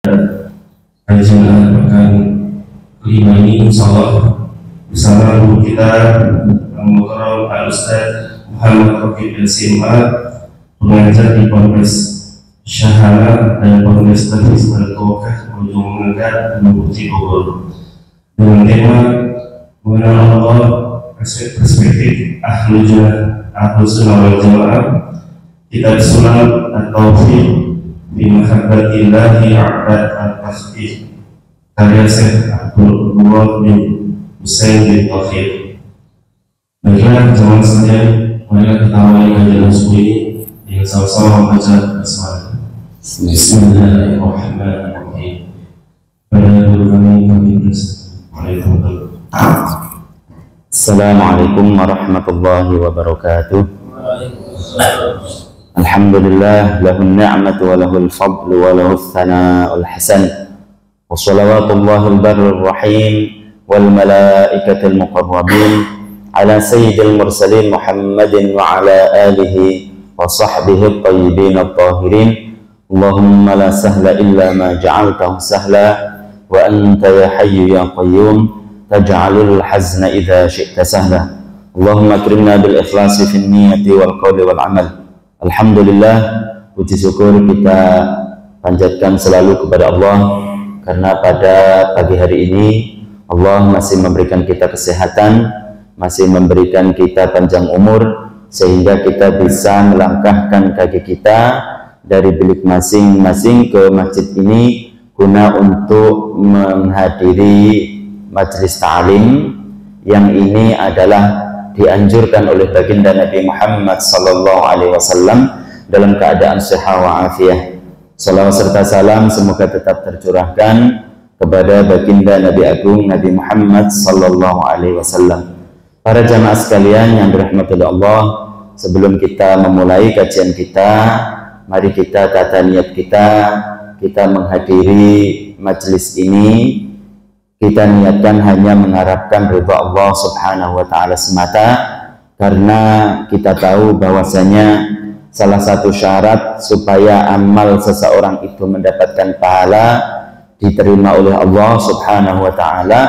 kajian pekan kelima ini insyaallah bersama guru kita Al-Mukarram Al-Ustaz Muhammad Rafiq SMA, pengajar di Ponpes Syahana dan Ponpes Tafis Al-Kawakah Ujung Mengangkat Bukti Bogor, dengan tema mengenal Allah perspektif Ahlus Sunnah wal Jamaah, kitab Sunan At-Taufiq fi mahabbatillahi a'bad al-tasbih, karya Syekh Abdul Muwad bin Husain bin Taufik. Baiklah jamaah sekalian, marilah kita awali kajian subuh ini dengan sama-sama membaca basmalah. Bismillahirrahmanirrahim. Pada guru kami Assalamualaikum warahmatullahi wabarakatuh. Alhamdulillah, lahun ni'matu wa lahul fadlu wa lahul thana'ul hasan, wa salawatullahil barrul rahim wal malaikatil muqarrabin ala sayyidil mursalin Muhammadin wa ala alihi wa sahbihi at-tayyibin at-tahirin. Allahumma la sahla illa ma ja'altahu sahla wa anta ya hayyu ya qayyum taj'alul hazna idza syi'ta sahla. Allahumma akrimna bil ikhlasi fin niyyati wal qawli wal amal. Alhamdulillah, puji syukur kita panjatkan selalu kepada Allah karena pada pagi hari ini Allah masih memberikan kita kesehatan, masih memberikan kita panjang umur, sehingga kita bisa melangkahkan kaki kita dari bilik masing-masing ke masjid ini guna untuk menghadiri majelis ta'lim yang ini adalah dianjurkan oleh baginda Nabi Muhammad sallallahu alaihi wasallam dalam keadaan sehat wa afiah. Salawat serta salam semoga tetap tercurahkan kepada baginda Nabi Agung Nabi Muhammad sallallahu alaihi wasallam. Para jamaah sekalian yang dirahmati Allah, sebelum kita memulai kajian kita, mari kita tata niat kita menghadiri majelis ini. Kita niatkan hanya mengharapkan ridha Allah subhanahu wa ta'ala semata, karena kita tahu bahwasanya salah satu syarat supaya amal seseorang itu mendapatkan pahala diterima oleh Allah subhanahu wa ta'ala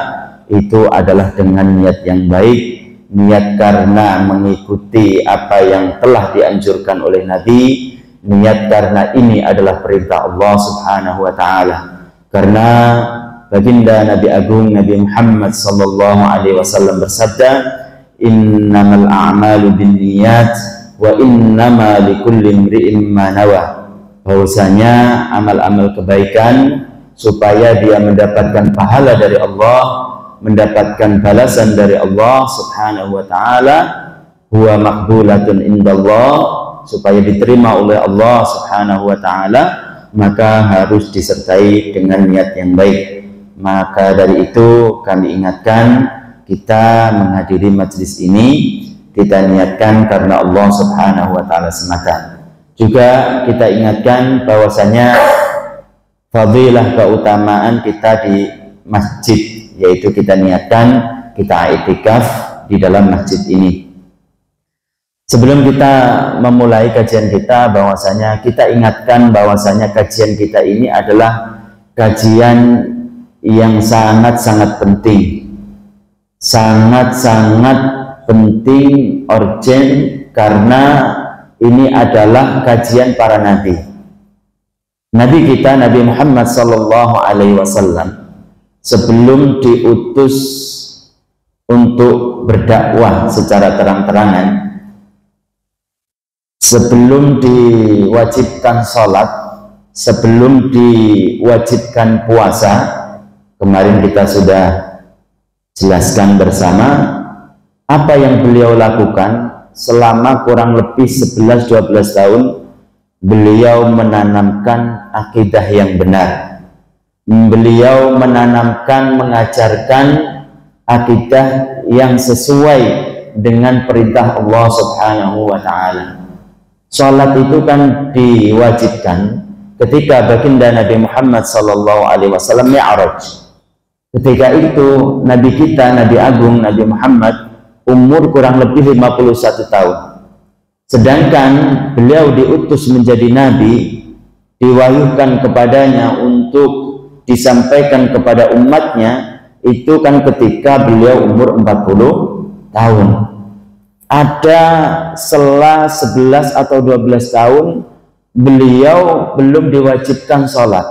itu adalah dengan niat yang baik, niat karena mengikuti apa yang telah dianjurkan oleh Nabi, niat karena ini adalah perintah Allah subhanahu wa ta'ala. Karena baginda Nabi Agung Nabi Muhammad sallallahu alaihi wasallam bersabda, innamal a'malu binniyat wa innama likulli imri'in ma nawa. Bahwasanya amal-amal kebaikan supaya dia mendapatkan pahala dari Allah, mendapatkan balasan dari Allah subhanahu wa ta'ala, huwa maqbulatun indallah, supaya diterima oleh Allah subhanahu wa ta'ala, maka harus disertai dengan niat yang baik. Maka dari itu kami ingatkan, kita menghadiri majelis ini kita niatkan karena Allah subhanahu wa ta'ala semata. Juga kita ingatkan bahwasanya fadilah keutamaan kita di masjid, yaitu kita niatkan kita i'tikaf di dalam masjid ini. Sebelum kita memulai kajian kita, bahwasanya kita ingatkan bahwasanya kajian kita ini adalah kajian yang sangat-sangat penting, sangat-sangat penting, urgent, karena ini adalah kajian para nabi. Nabi kita Nabi Muhammad sallallahu alaihi wasallam sebelum diutus untuk berdakwah secara terang-terangan, sebelum diwajibkan sholat, sebelum diwajibkan puasa, kemarin kita sudah jelaskan bersama apa yang beliau lakukan selama kurang lebih 11-12 tahun. Beliau menanamkan akidah yang benar, beliau menanamkan, mengajarkan akidah yang sesuai dengan perintah Allah subhanahu wa ta'ala. Sholat itu kan diwajibkan ketika baginda Nabi Muhammad sallallahu alaihi wasallam mi'raj. Ketika itu Nabi kita, Nabi Agung, Nabi Muhammad umur kurang lebih 51 tahun. Sedangkan beliau diutus menjadi Nabi, diwahyukan kepadanya untuk untuk disampaikan kepada umatnya itu kan ketika beliau umur 40 tahun. Ada setelah 11 atau 12 tahun beliau belum diwajibkan sholat,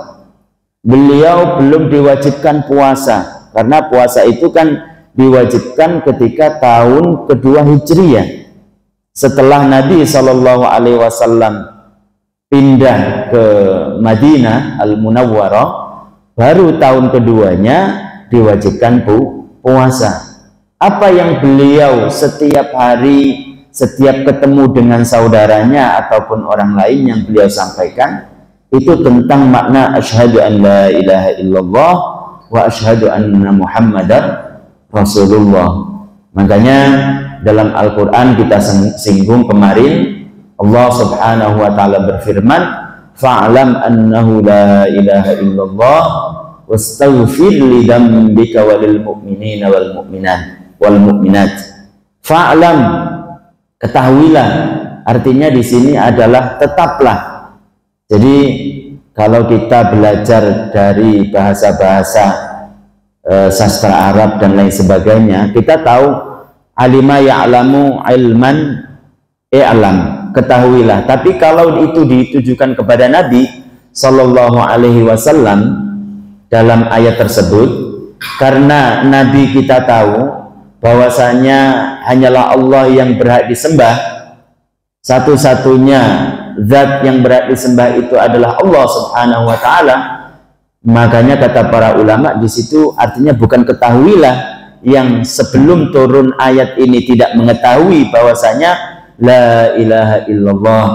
beliau belum diwajibkan puasa, karena puasa itu kan diwajibkan ketika tahun kedua Hijriyah setelah Nabi SAW pindah ke Madinah Al-Munawwarah, baru tahun keduanya diwajibkan puasa. Apa yang beliau setiap hari, setiap ketemu dengan saudaranya ataupun orang lain yang beliau sampaikan itu tentang makna asyhadu an la ilaha illallah wa asyhadu anna muhammadar rasulullah. Makanya dalam Al-Quran kita singgung kemarin, Allah subhanahu wa ta'ala berfirman, fa'alam annahu la ilaha illallah wastaghfir li dhanbika walil mu'minina wal mu'minat. Fa'alam, ketahuilah, artinya di sini adalah tetaplah. Jadi kalau kita belajar dari bahasa-bahasa sastra Arab dan lain sebagainya, kita tahu alima ya'lamu ilman i'lam, ketahuilah. Tapi kalau itu ditujukan kepada Nabi Sallallahu Alaihi Wasallam dalam ayat tersebut, karena Nabi kita tahu bahwasanya hanyalah Allah yang berhak disembah, satu-satunya zat yang berhak disembah itu adalah Allah Subhanahu Wa Taala. Makanya kata para ulama di situ artinya bukan ketahuilah yang sebelum turun ayat ini tidak mengetahui bahwasanya la ilaha illallah,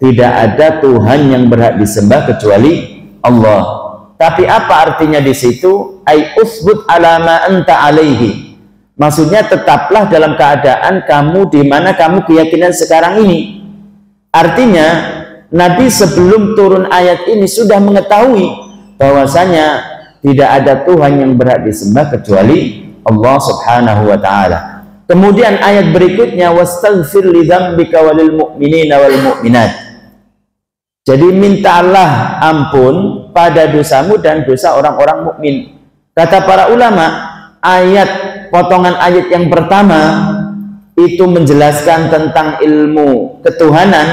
tidak ada Tuhan yang berhak disembah kecuali Allah. Tapi apa artinya di situ? Ai usbut ala ma anta alaihi. Maksudnya tetaplah dalam keadaan kamu di mana kamu keyakinan sekarang ini. Artinya Nabi sebelum turun ayat ini sudah mengetahui bahwasanya tidak ada Tuhan yang berhak disembah kecuali Allah Subhanahu wa taala. Kemudian ayat berikutnya wastaghfir li dzambika walil mu'minina wal mu'minat. Jadi mintalah ampun pada dosamu dan dosa orang-orang mukmin. Kata para ulama, potongan ayat yang pertama itu menjelaskan tentang ilmu ketuhanan,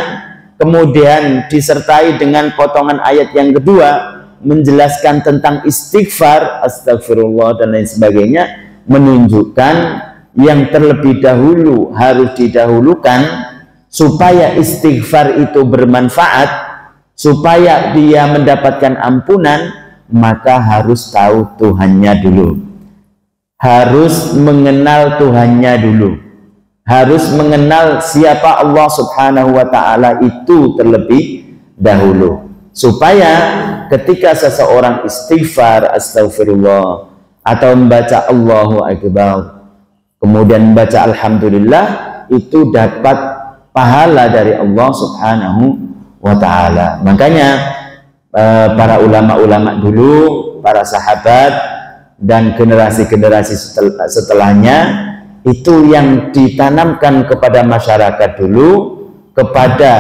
kemudian disertai dengan potongan ayat yang kedua menjelaskan tentang istighfar, astagfirullah dan lain sebagainya, menunjukkan yang terlebih dahulu harus didahulukan supaya istighfar itu bermanfaat, supaya dia mendapatkan ampunan, maka harus tahu Tuhannya dulu, harus mengenal Tuhannya dulu, harus mengenal siapa Allah Subhanahu wa ta'ala itu terlebih dahulu, supaya ketika seseorang istighfar, astagfirullah, atau membaca Allahu Akbar, kemudian membaca Alhamdulillah, itu dapat pahala dari Allah Subhanahu wa ta'ala. Makanya para ulama-ulama dulu, para sahabat dan generasi-generasi setelahnya itu yang ditanamkan kepada masyarakat dulu, kepada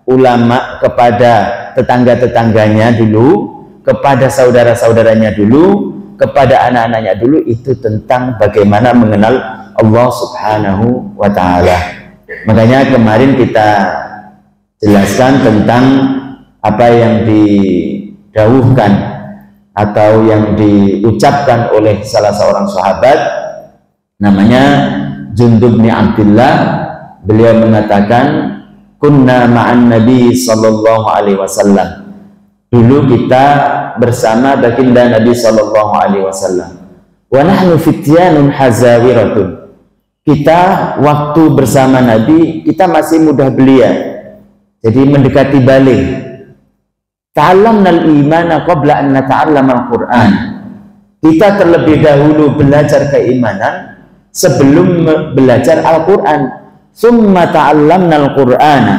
ulama, kepada tetangga-tetangganya dulu, kepada saudara-saudaranya dulu, kepada anak-anaknya dulu, itu tentang bagaimana mengenal Allah Subhanahu wa ta'ala. Makanya kemarin kita jelaskan tentang apa yang didawuhkan atau yang diucapkan oleh salah seorang sahabat namanya Jundub bin Abdullah. Beliau mengatakan, kunna ma'an Nabi sallallahu alaihi wasallam. Dulu kita bersama baginda Nabi sallallahu alaihi wasallam. Wa nahnu fityanun hazawiratun. Kita waktu bersama Nabi, kita masih mudah belia. Jadi mendekati balik. Ta'allamnal imana qabla an nata'allamal Qur'an. Kita terlebih dahulu belajar keimanan sebelum belajar Al-Qur'an. Summa ta'allamnal Qur'ana,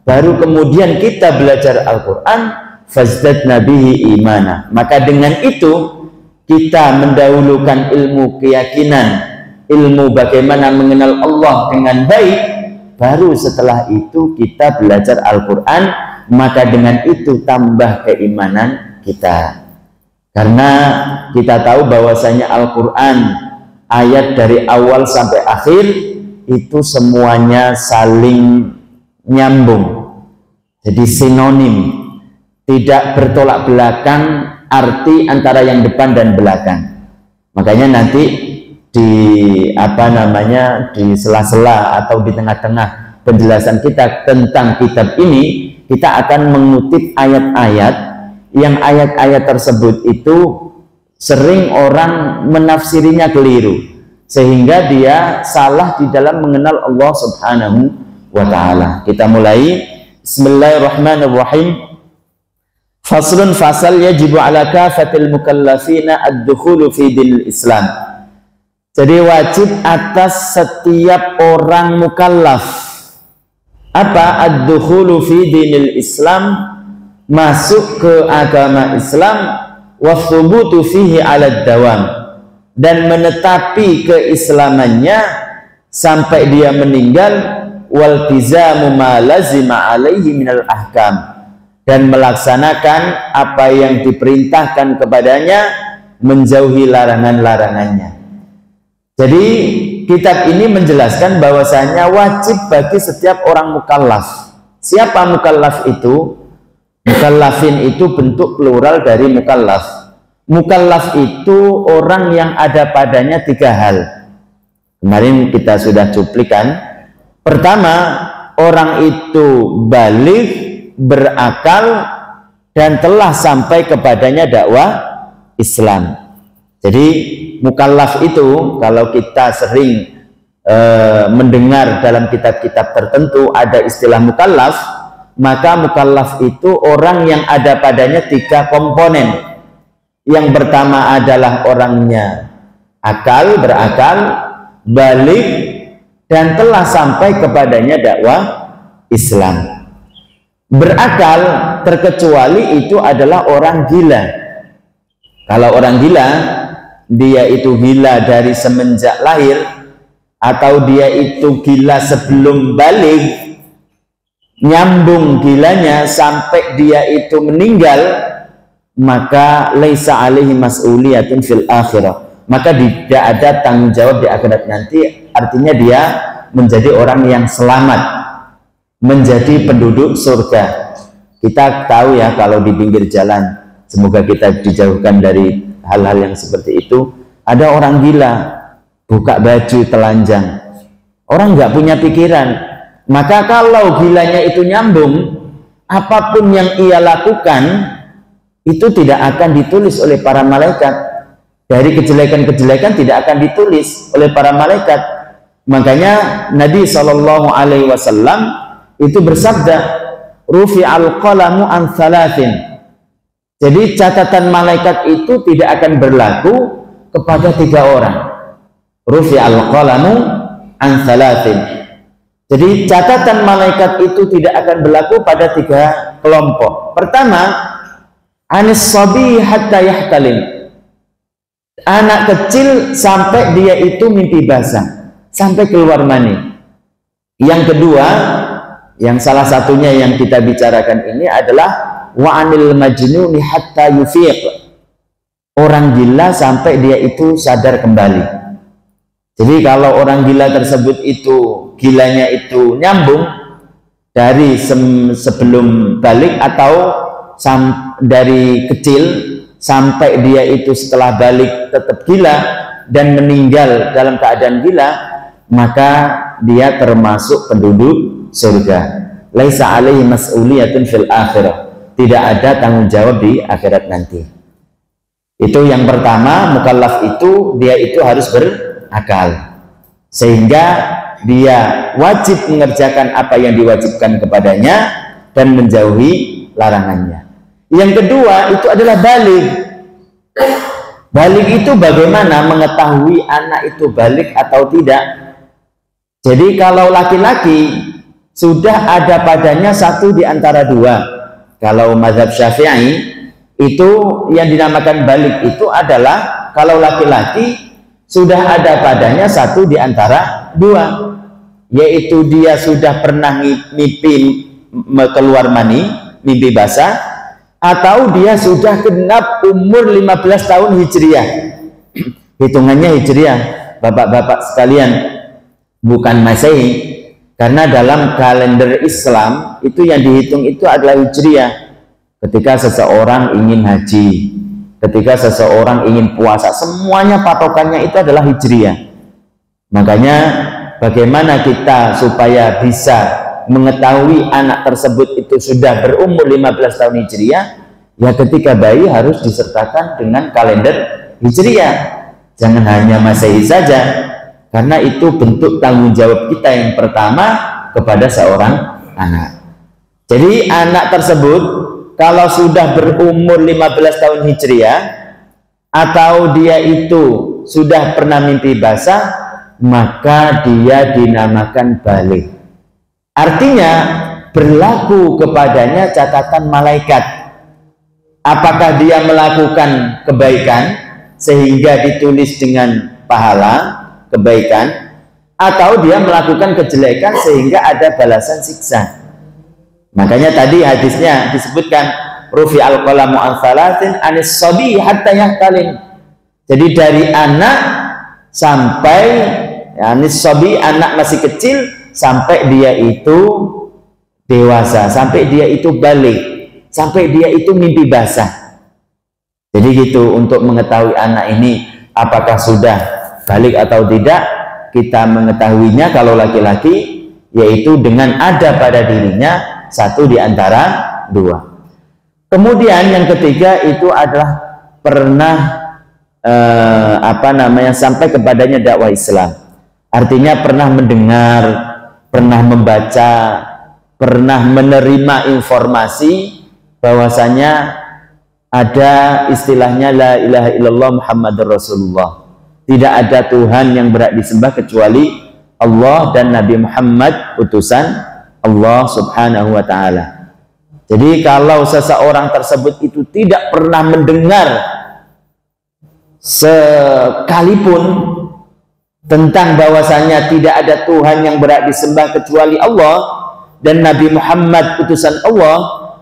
baru kemudian kita belajar Al-Quran, fazdadna bihi imana, maka dengan itu kita mendahulukan ilmu keyakinan, ilmu bagaimana mengenal Allah dengan baik, baru setelah itu kita belajar Al-Quran, maka dengan itu tambah keimanan kita. Karena kita tahu bahwasanya Al-Quran ayat dari awal sampai akhir itu semuanya saling nyambung, jadi sinonim, tidak bertolak belakang arti antara yang depan dan belakang. Makanya nanti di di sela-sela atau di tengah-tengah penjelasan kita tentang kitab ini, kita akan mengutip ayat-ayat yang ayat-ayat tersebut itu sering orang menafsirinya keliru, sehingga dia salah di dalam mengenal Allah Subhanahu wa ta'ala. Kita mulai. Bismillahirrahmanirrahim. Faslun, fasal, yajibu ala kafatil mukallafina ad-dukhulu fi dinil Islam. Jadi wajib atas setiap orang mukallaf apa? Ad-dukhulu fi dinil Islam, masuk ke agama Islam, wa thubutu fihi ala dawam, dan menetapi keislamannya sampai dia meninggal, wal tizamu ma lazima alaihi minal ahkam, dan melaksanakan apa yang diperintahkan kepadanya, menjauhi larangan-larangannya. Jadi kitab ini menjelaskan bahwasanya wajib bagi setiap orang mukallaf. Siapa mukallaf itu? Mukallafin itu bentuk plural dari mukallaf. Mukallaf itu orang yang ada padanya 3 hal. Kemarin kita sudah cuplikan. Pertama, orang itu baligh, berakal, dan telah sampai kepadanya dakwah Islam. Jadi mukallaf itu, kalau kita sering mendengar dalam kitab-kitab tertentu ada istilah mukallaf, maka mukallaf itu orang yang ada padanya 3 komponen. Yang pertama adalah orangnya akal, berakal, baligh, dan telah sampai kepadanya dakwah Islam. Berakal terkecuali itu adalah orang gila. Kalau orang gila, dia itu gila dari semenjak lahir, atau dia itu gila sebelum baligh, nyambung gilanya sampai dia itu meninggal, maka laisa alaihi mas'uliyatun fil akhirah, maka tidak ada tanggung jawab di akhirat nanti. Artinya dia menjadi orang yang selamat, menjadi penduduk surga. Kita tahu ya, kalau di pinggir jalan, semoga kita dijauhkan dari hal-hal yang seperti itu, ada orang gila buka baju telanjang, orang nggak punya pikiran. Maka kalau gilanya itu nyambung, apapun yang ia lakukan itu tidak akan ditulis oleh para malaikat. Dari kejelekan-kejelekan tidak akan ditulis oleh para malaikat. Makanya Nabi SAW itu bersabda, rufi'al qalamu an thalathin. Jadi catatan malaikat itu tidak akan berlaku kepada 3 orang. Rufi'al qalamu an thalathin. Jadi catatan malaikat itu tidak akan berlaku pada 3 kelompok. Pertama, anis sabi hatta yahtalim. Anak kecil sampai dia itu mimpi basah, sampai keluar mani. Yang kedua, yang salah satunya yang kita bicarakan ini adalah wa anil majnuni hatta yufiq. Orang gila sampai dia itu sadar kembali. Jadi kalau orang gila tersebut itu gilanya itu nyambung dari sebelum balik atau dari kecil sampai dia itu setelah balik tetap gila dan meninggal dalam keadaan gila, maka dia termasuk penduduk surga. Laisa alaihi mas'uliyatun fil akhirah. Tidak ada tanggung jawab di akhirat nanti. Itu yang pertama, mukallaf itu dia itu harus berakal, sehingga dia wajib mengerjakan apa yang diwajibkan kepadanya dan menjauhi larangannya. Yang kedua itu adalah baligh. Baligh itu bagaimana mengetahui anak itu baligh atau tidak. Jadi kalau laki-laki sudah ada padanya 1 di antara 2. Kalau mazhab Syafi'i itu yang dinamakan baligh itu adalah kalau laki-laki sudah ada padanya 1 di antara 2, yaitu dia sudah pernah mimpi keluar mani, mimpi basah, atau dia sudah genap umur 15 tahun Hijriah. Hitungannya Hijriah, bapak-bapak sekalian, bukan Masehi, karena dalam kalender Islam itu yang dihitung itu adalah Hijriah. Ketika seseorang ingin haji, ketika seseorang ingin puasa, semuanya patokannya itu adalah Hijriah. Makanya bagaimana kita supaya bisa mengetahui anak tersebut itu sudah berumur 15 tahun Hijriah? Ya ketika bayi harus disertakan dengan kalender Hijriah. Jangan hanya Masehi saja, karena itu bentuk tanggung jawab kita yang pertama kepada seorang anak. Jadi anak tersebut kalau sudah berumur 15 tahun Hijriah atau dia itu sudah pernah mimpi basah, maka dia dinamakan baligh. Artinya berlaku kepadanya catatan malaikat. Apakah dia melakukan kebaikan sehingga ditulis dengan pahala kebaikan, atau dia melakukan kejelekan sehingga ada balasan siksa. Makanya tadi hadisnya disebutkan rufi al-qalamu an thalathin anis sabi hatta yahtalim. Jadi dari anak sampai anis sabi, anak masih kecil, sampai dia itu dewasa, sampai dia itu balik, sampai dia itu mimpi basah. Jadi gitu, untuk mengetahui anak ini apakah sudah balik atau tidak, kita mengetahuinya kalau laki-laki yaitu dengan ada pada dirinya satu di antara dua. Kemudian yang ketiga itu adalah pernah sampai kepadanya dakwah Islam. Artinya pernah mendengar, pernah membaca, pernah menerima informasi bahwasanya ada istilahnya la ilaha illallah Muhammadur Rasulullah. Tidak ada Tuhan yang berhak disembah kecuali Allah dan Nabi Muhammad utusan Allah Subhanahu wa taala. Jadi kalau seseorang tersebut itu tidak pernah mendengar sekalipun tentang bahwasanya tidak ada Tuhan yang berhak disembah kecuali Allah dan Nabi Muhammad utusan Allah,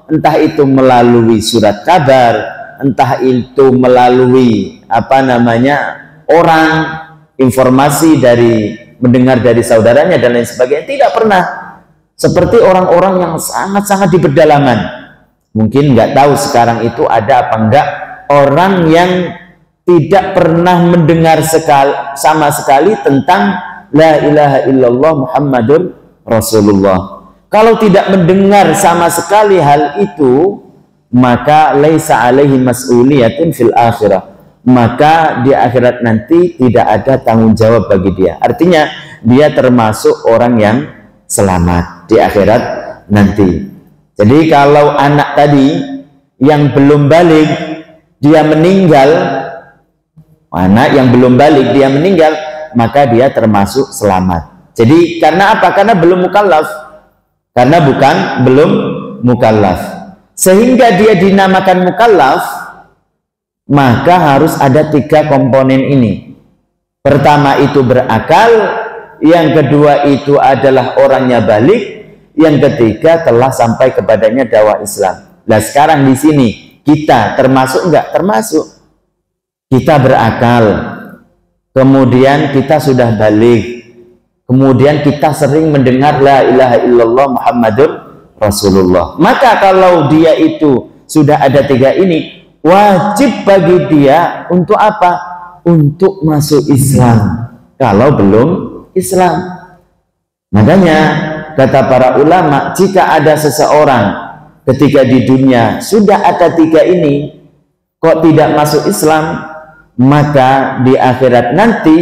entah itu melalui surat kabar, entah itu melalui orang, informasi dari mendengar dari saudaranya dan lain sebagainya, tidak pernah. Seperti orang-orang yang sangat-sangat di pedalaman, mungkin nggak tahu sekarang itu ada apa enggak orang yang tidak pernah mendengar sama sekali tentang la ilaha illallah Muhammadur Rasulullah. Kalau tidak mendengar sama sekali hal itu, maka laisa alaihi mas'uliyatun fil akhirah. Maka di akhirat nanti tidak ada tanggung jawab bagi dia. Artinya dia termasuk orang yang selamat di akhirat nanti. Jadi kalau anak tadi yang belum balik dia meninggal, anak yang belum balik dia meninggal, maka dia termasuk selamat. Jadi karena apa? Karena belum mukallaf. Karena belum mukallaf, sehingga dia dinamakan mukallaf, maka harus ada 3 komponen ini. Pertama itu berakal, yang kedua itu adalah orangnya balik, yang ketiga telah sampai kepadanya dakwah Islam. Nah sekarang di sini kita termasuk enggak? Termasuk. Kita berakal, kemudian kita sudah balik, kemudian kita sering mendengar la ilaha illallah Muhammadur Rasulullah. Maka kalau dia itu sudah ada 3 ini, wajib bagi dia untuk apa? Untuk masuk Islam. Kalau belum Islam. Makanya kata para ulama, jika ada seseorang ketika di dunia sudah ada 3 ini kok tidak masuk Islam, maka di akhirat nanti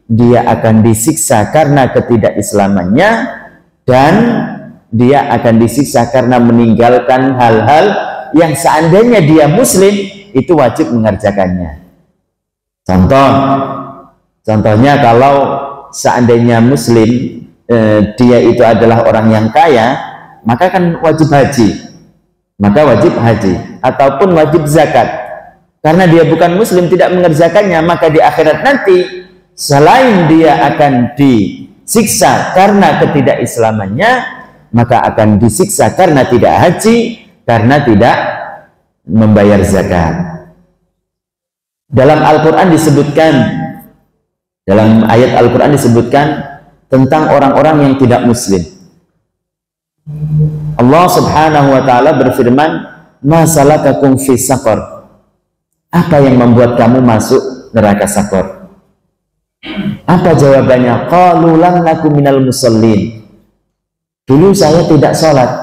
dia akan disiksa karena ketidakislamannya, dan dia akan disiksa karena meninggalkan hal-hal yang seandainya dia muslim itu wajib mengerjakannya. Contohnya kalau seandainya muslim dia itu adalah orang yang kaya, maka kan wajib haji, ataupun wajib zakat. Karena dia bukan muslim tidak mengerjakannya, maka di akhirat nanti selain dia akan disiksa karena ketidakislamannya, maka akan disiksa karena tidak haji, karena tidak membayar zakat. Dalam Al-Quran disebutkan, dalam ayat Al-Quran disebutkan tentang orang-orang yang tidak muslim. Allah Subhanahu wa ta'ala berfirman, "Ma salakakum fi saqar?" Apa yang membuat kamu masuk neraka Saqar? Apa jawabannya? Qalu lam naku minal musallin. Dulu saya tidak sholat.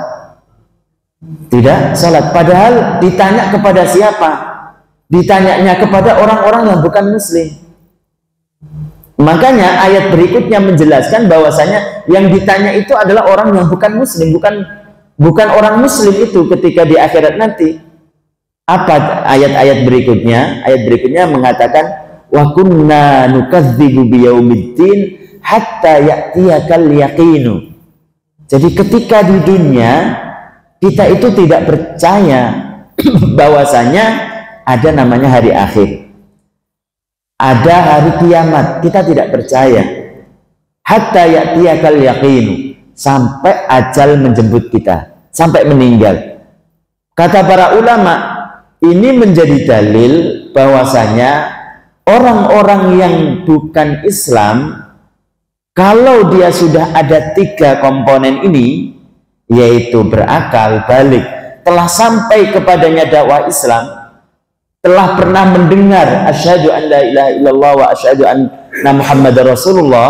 Tidak sholat. Padahal ditanya kepada siapa? Ditanyanya kepada orang-orang yang bukan muslim. Makanya ayat berikutnya menjelaskan bahwasanya yang ditanya itu adalah orang yang bukan muslim, bukan orang muslim itu ketika di akhirat nanti. Apa ayat-ayat berikutnya? Ayat berikutnya mengatakan, wa kunna nukadzibu biyaumiddin hatta ya'tiyakal yaqinu. Jadi ketika di dunia kita itu tidak percaya bahwasanya ada namanya hari akhir, ada hari kiamat, kita tidak percaya. Hatta ya'tiyakal yaqinu, sampai ajal menjemput kita, sampai meninggal. Kata para ulama, ini menjadi dalil bahwasanya orang-orang yang bukan Islam, kalau dia sudah ada 3 komponen ini, yaitu berakal, balik, telah sampai kepadanya dakwah Islam, telah pernah mendengar asyhadu an la ilaha illallah wa asyhadu anna Muhammadar Rasulullah,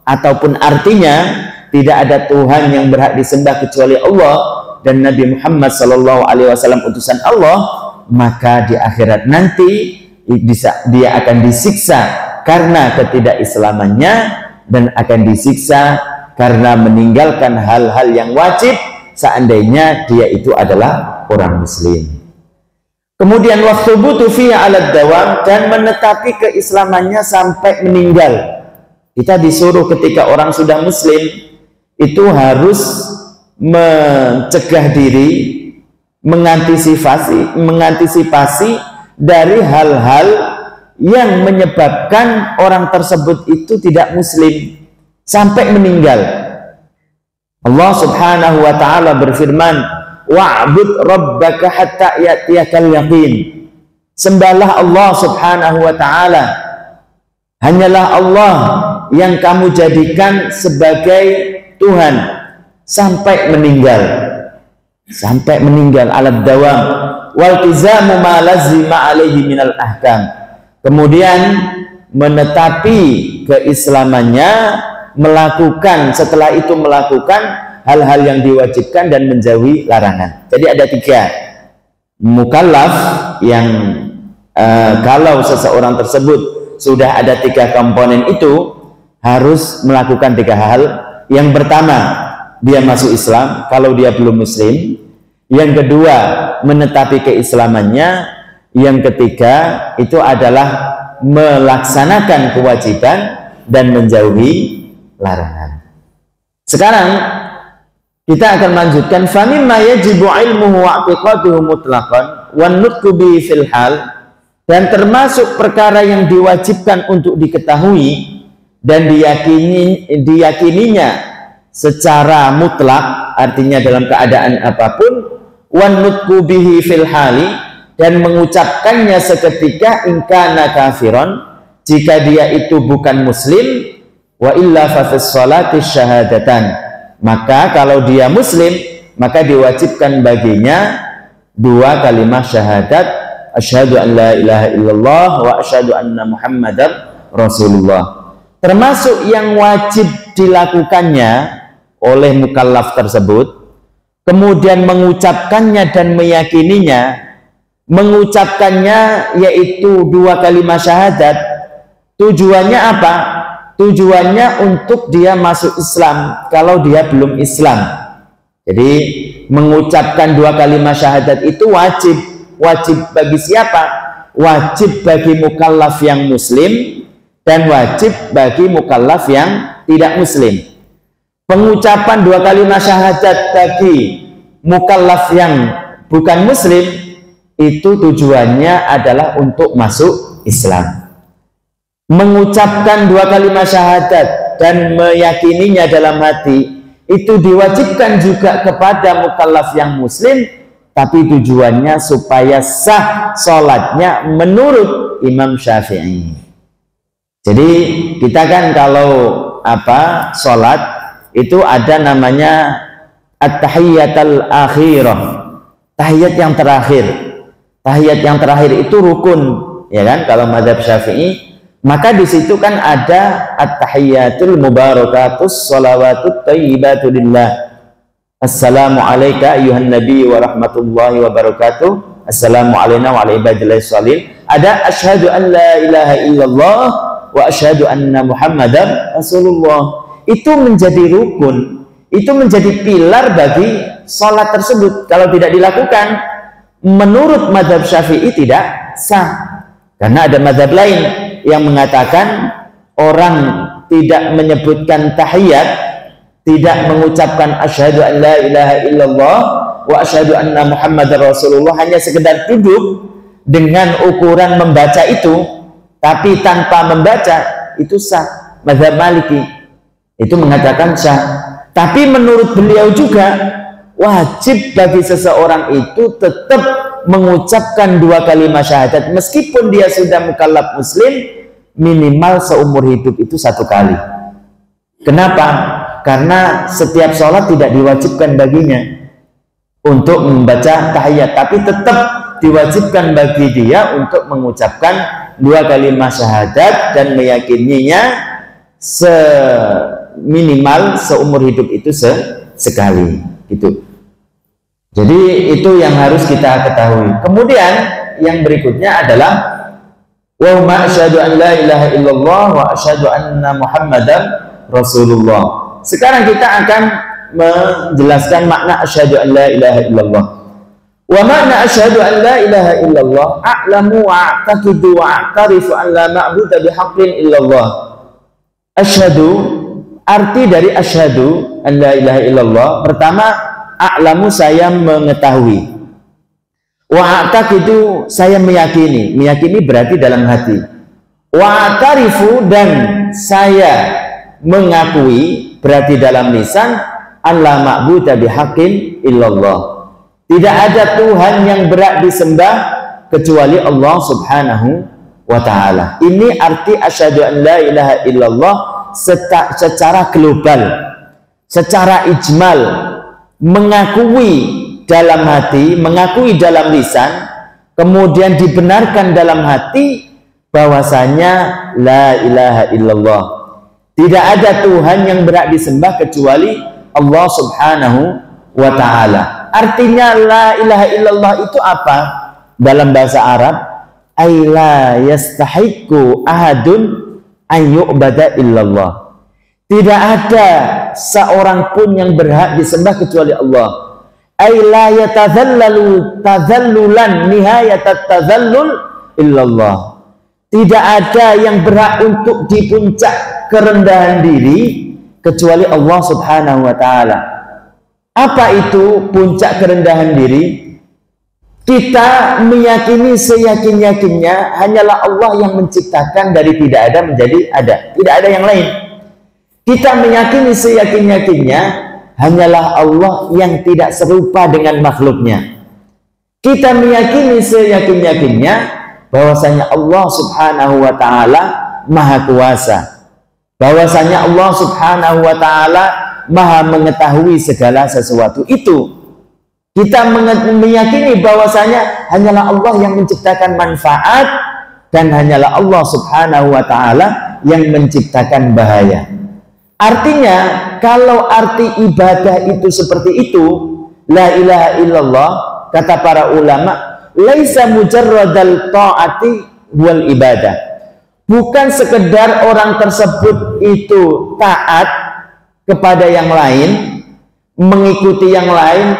ataupun artinya tidak ada Tuhan yang berhak disembah kecuali Allah dan Nabi Muhammad sallallahu alaihi wasallam utusan Allah, maka di akhirat nanti dia akan disiksa karena ketidakislamannya dan akan disiksa karena meninggalkan hal-hal yang wajib seandainya dia itu adalah orang muslim. Kemudian waktu butuh fiha alad dawam, dan menetapi keislamannya sampai meninggal. Kita disuruh ketika orang sudah muslim itu harus mencegah diri, mengantisipasi dari hal-hal yang menyebabkan orang tersebut itu tidak muslim sampai meninggal. Allah Subhanahu wa ta'ala berfirman, wa'bud rabbaka hatta ya'tiyakal yaqin. Sembahlah Allah Subhanahu wa ta'ala, hanyalah Allah yang kamu jadikan sebagai Tuhan sampai meninggal. Sampai meninggal, alat dawam waltizamu ma lazima alaihi minal ahkam. Kemudian menetapi keislamannya, melakukan, setelah itu melakukan hal-hal yang diwajibkan dan menjauhi larangan. Jadi ada 3 mukallaf yang kalau seseorang tersebut sudah ada 3 komponen itu harus melakukan 3 hal. Yang pertama, dia masuk Islam kalau dia belum muslim. Yang kedua, menetapi keislamannya. Yang ketiga, itu adalah melaksanakan kewajiban dan menjauhi larangan. Sekarang kita akan lanjutkan, famimma yajibu ilmuhu wa i'tiqaduhu mutlaqan wan nutqu bihi fil hal, dan termasuk perkara yang diwajibkan untuk diketahui dan diyakininya secara mutlak, artinya dalam keadaan apapun, wan nutqu bihi fil hali, dan mengucapkannya seketika in kana kafiron, jika dia itu bukan muslim, wa illa fa fis sholati syahadatan, maka kalau dia muslim maka diwajibkan baginya 2 kalimat syahadat, asyhadu an la ilaha illallah wa asyhadu anna Muhammadar Rasulullah. Termasuk yang wajib dilakukannya oleh mukallaf tersebut, kemudian mengucapkannya dan meyakininya. Mengucapkannya yaitu 2 kalimat syahadat. Tujuannya apa? Tujuannya untuk dia masuk Islam kalau dia belum Islam. Jadi mengucapkan 2 kalimat syahadat itu wajib. Wajib bagi siapa? Wajib bagi mukallaf yang muslim dan wajib bagi mukallaf yang tidak muslim. Pengucapan 2 kalimat syahadat bagi mukallaf yang bukan muslim itu tujuannya adalah untuk masuk Islam. Mengucapkan 2 kalimat syahadat dan meyakininya dalam hati itu diwajibkan juga kepada mukallaf yang muslim tapi tujuannya supaya sah sholatnya menurut Imam Syafi'i. Jadi kita kan kalau sholat itu ada namanya at-tahiyyatul akhirah, tahiyat yang terakhir. Tahiyat yang terakhir itu rukun, ya kan? Kalau mazhab Syafi'i, maka di situ kan ada at-tahiyyatul mubarakatus shalawatut thayyibatu lillah. Assalamu alayka ayuhan nabi wa rahmatullahi wa barakatuh. Assalamu alayna wa ala ibadillahis shalihin. Ada asyhadu an la ilaha illallah wa asyhadu anna muhammadar rasulullah. Itu menjadi rukun, itu menjadi pilar bagi sholat tersebut. Kalau tidak dilakukan, menurut mazhab Syafi'i tidak sah. Karena ada mazhab lain yang mengatakan orang tidak menyebutkan tahiyat, tidak mengucapkan asyhadu an la ilaha illallah wa asyhadu anna muhammadar rasulullah, hanya sekedar duduk dengan ukuran membaca itu, tapi tanpa membaca, itu sah. Mazhab Maliki itu mengatakan sah. Tapi menurut beliau juga wajib bagi seseorang itu tetap mengucapkan 2 kalimat syahadat meskipun dia sudah mukallaf muslim, minimal seumur hidup itu 1 kali. Kenapa? Karena setiap sholat tidak diwajibkan baginya untuk membaca tahiyat, tapi tetap diwajibkan bagi dia untuk mengucapkan 2 kalimat syahadat dan meyakininya minimal seumur hidup itu sekali gitu. Jadi itu yang harus kita ketahui. Kemudian yang berikutnya adalah wa asyhadu an la ilaha illallah wa asyhadu anna muhammadar rasulullah. Sekarang kita akan menjelaskan makna asyhadu an la ilaha illallah. Wa makna asyhadu an la ilaha illallah a'lamu wa a'taqidu wa a'tarifu an la ma'budu bihaqqin illallah. Asyhadu, arti dari asyhadu an la ilaha illallah, pertama a'lamu, saya mengetahui. Wa a'taqidu, saya meyakini. Meyakini berarti dalam hati. Wa a'tarifu, dan saya mengakui, berarti dalam lisan, alla ma'budu bihaqqin illallah. Tidak ada Tuhan yang berhak disembah kecuali Allah Subhanahu wa ta'ala. Ini arti asyhadu an la ilaha illallah secara global, secara ijmal, mengakui dalam hati, mengakui dalam lisan, kemudian dibenarkan dalam hati bahwasanya la ilaha illallah. Tidak ada Tuhan yang berhak disembah kecuali Allah Subhanahu wa ta'ala. Artinya la ilaha illallah itu apa? Dalam bahasa Arab, ay la yastahiqu ahadun an yu'bada illallah. Tidak ada seorang pun yang berhak disembah kecuali Allah. Ay la yatadhallalu tadhallulan nihayatat tadhallul illallah. Tidak ada yang berhak untuk di puncak kerendahan diri kecuali Allah Subhanahu wa ta'ala. Apa itu puncak kerendahan diri? Kita meyakini seyakin-yakinnya hanyalah Allah yang menciptakan dari tidak ada menjadi ada. Tidak ada yang lain. Kita meyakini seyakin-yakinnya hanyalah Allah yang tidak serupa dengan makhluknya. Kita meyakini seyakin-yakinnya bahwasanya Allah Subhanahu wa ta'ala maha kuasa. Bahwasanya Allah Subhanahu wa ta'ala maha mengetahui segala sesuatu. Itu kita meyakini bahwasanya hanyalah Allah yang menciptakan manfaat dan hanyalah Allah Subhanahu wa ta'ala yang menciptakan bahaya. Artinya kalau arti ibadah itu seperti itu, la ilaha illallah, kata para ulama, laisa mujarradal ta'ati wal ibadah. Bukan sekedar orang tersebut itu taat kepada yang lain, mengikuti yang lain,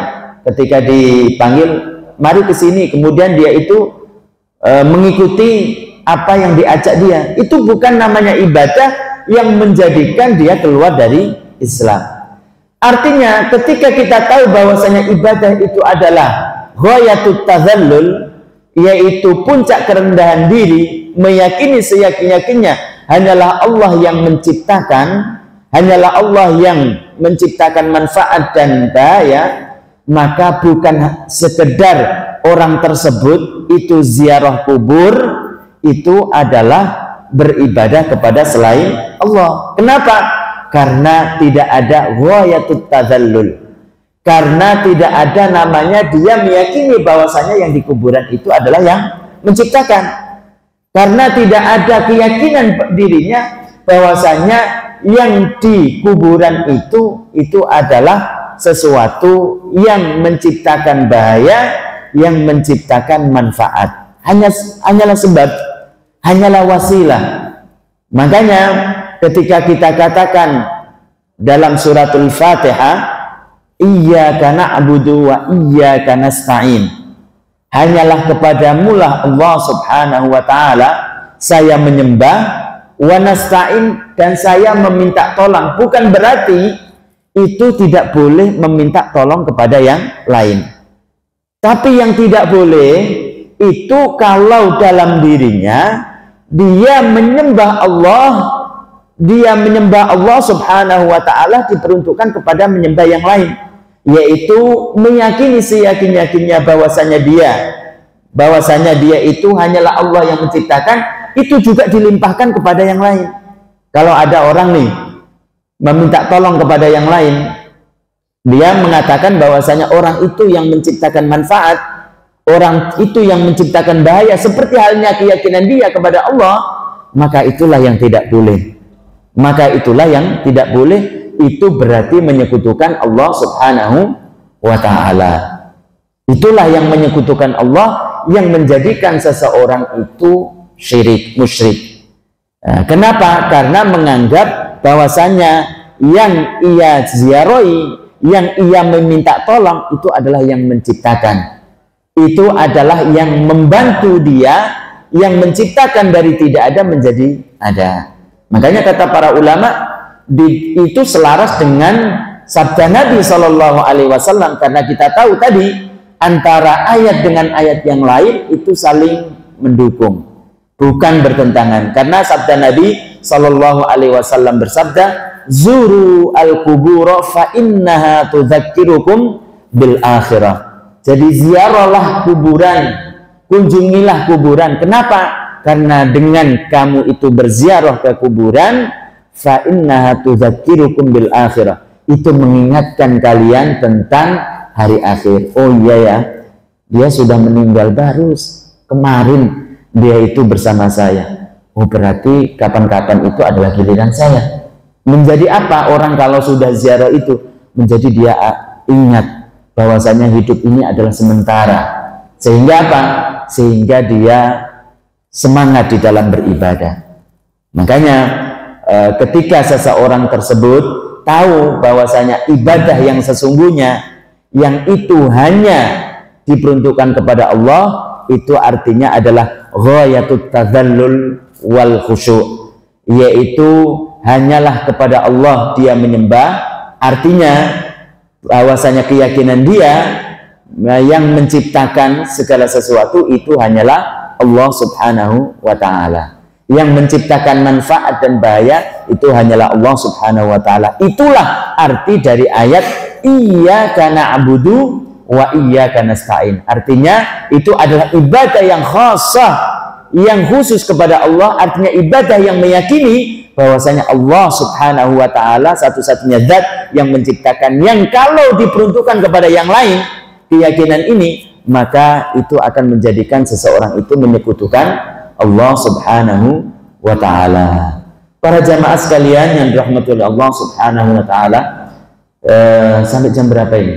ketika dipanggil mari ke sini, kemudian dia itu mengikuti apa yang diajak dia. Itu bukan namanya ibadah yang menjadikan dia keluar dari Islam. Artinya ketika kita tahu bahwasanya ibadah itu adalah ghayatut tadhallul, yaitu puncak kerendahan diri, meyakini seyakin-yakinnya hanyalah Allah yang menciptakan, hanyalah Allah yang menciptakan manfaat dan bahaya, maka bukan sekedar orang tersebut itu ziarah kubur, itu adalah beribadah kepada selain Allah. Kenapa? Karena tidak ada ghayatut tadzallul. Karena tidak ada namanya dia meyakini bahwasanya yang di kuburan itu adalah yang menciptakan. Karena tidak ada keyakinan dirinya bahwasanya yang di kuburan itu adalah sesuatu yang menciptakan bahaya, yang menciptakan manfaat. Hanyalah sebab, hanyalah wasilah. Makanya ketika kita katakan dalam suratul Fatihah, iyyaka na'budu wa iyyaka nasta'in, hanyalah kepadamulah Allah subhanahu wa ta'ala saya menyembah, wa nasta'in, dan saya meminta tolong. Bukan berarti itu tidak boleh meminta tolong kepada yang lain, tapi yang tidak boleh itu kalau dalam dirinya dia menyembah Allah subhanahu wa ta'ala diperuntukkan kepada menyembah yang lain, yaitu meyakini seyakin-yakinnya bahwasanya dia itu hanyalah Allah yang menciptakan, itu juga dilimpahkan kepada yang lain. Kalau ada orang nih meminta tolong kepada yang lain, dia mengatakan bahwasanya orang itu yang menciptakan manfaat, orang itu yang menciptakan bahaya, seperti halnya keyakinan dia kepada Allah, maka itulah yang tidak boleh. Maka itulah yang tidak boleh, itu berarti menyekutukan Allah subhanahu wa ta'ala. Itulah yang menyekutukan Allah, yang menjadikan seseorang itu syirik, musyrik. Nah, kenapa? Karena menganggap bahwasanya yang ia ziarahi, yang ia meminta tolong itu adalah yang menciptakan, itu adalah yang membantu dia, yang menciptakan dari tidak ada menjadi ada. Makanya kata para ulama, itu selaras dengan sabda Nabi Shallallahu Alaihi Wasallam, karena kita tahu tadi antara ayat dengan ayat yang lain itu saling mendukung, bukan bertentangan. Karena sabda Nabi Shallallahu Alaihi Wasallam bersabda, zuru al-kubura fa innaha tudzakirukum bil akhirah. Jadi ziarahlah kuburan, kunjungilah kuburan. Kenapa? Karena dengan kamu itu berziarah ke kuburan, fa innaha tudzakirukum bil akhirah, itu mengingatkan kalian tentang hari akhir. Oh iya ya, dia sudah meninggal baru kemarin, dia itu bersama saya. Oh berarti kapan-kapan itu adalah giliran saya. Menjadi apa orang kalau sudah ziarah itu? Menjadi dia ingat bahwasanya hidup ini adalah sementara. Sehingga apa? Sehingga dia semangat di dalam beribadah. Makanya ketika seseorang tersebut tahu bahwasanya ibadah yang sesungguhnya, yang itu hanya diperuntukkan kepada Allah, itu artinya adalah ghayatut tadzallul wal khusyuk, yaitu hanyalah kepada Allah dia menyembah. Artinya bahwasanya keyakinan dia yang menciptakan segala sesuatu itu hanyalah Allah subhanahu wa ta'ala. Yang menciptakan manfaat dan bahaya itu hanyalah Allah subhanahu wa ta'ala. Itulah arti dari ayat iyyaka na'budu wa iyyaka nasta'in. Artinya itu adalah ibadah yang khassah, yang khusus kepada Allah. Artinya ibadah yang meyakini bahwasanya Allah subhanahu wa ta'ala satu-satunya zat yang menciptakan, yang kalau diperuntukkan kepada yang lain keyakinan ini, maka itu akan menjadikan seseorang itu menyekutukan Allah subhanahu wa ta'ala. Para jamaah sekalian yang dirahmati oleh Allah subhanahu wa ta'ala, sampai jam berapa ini?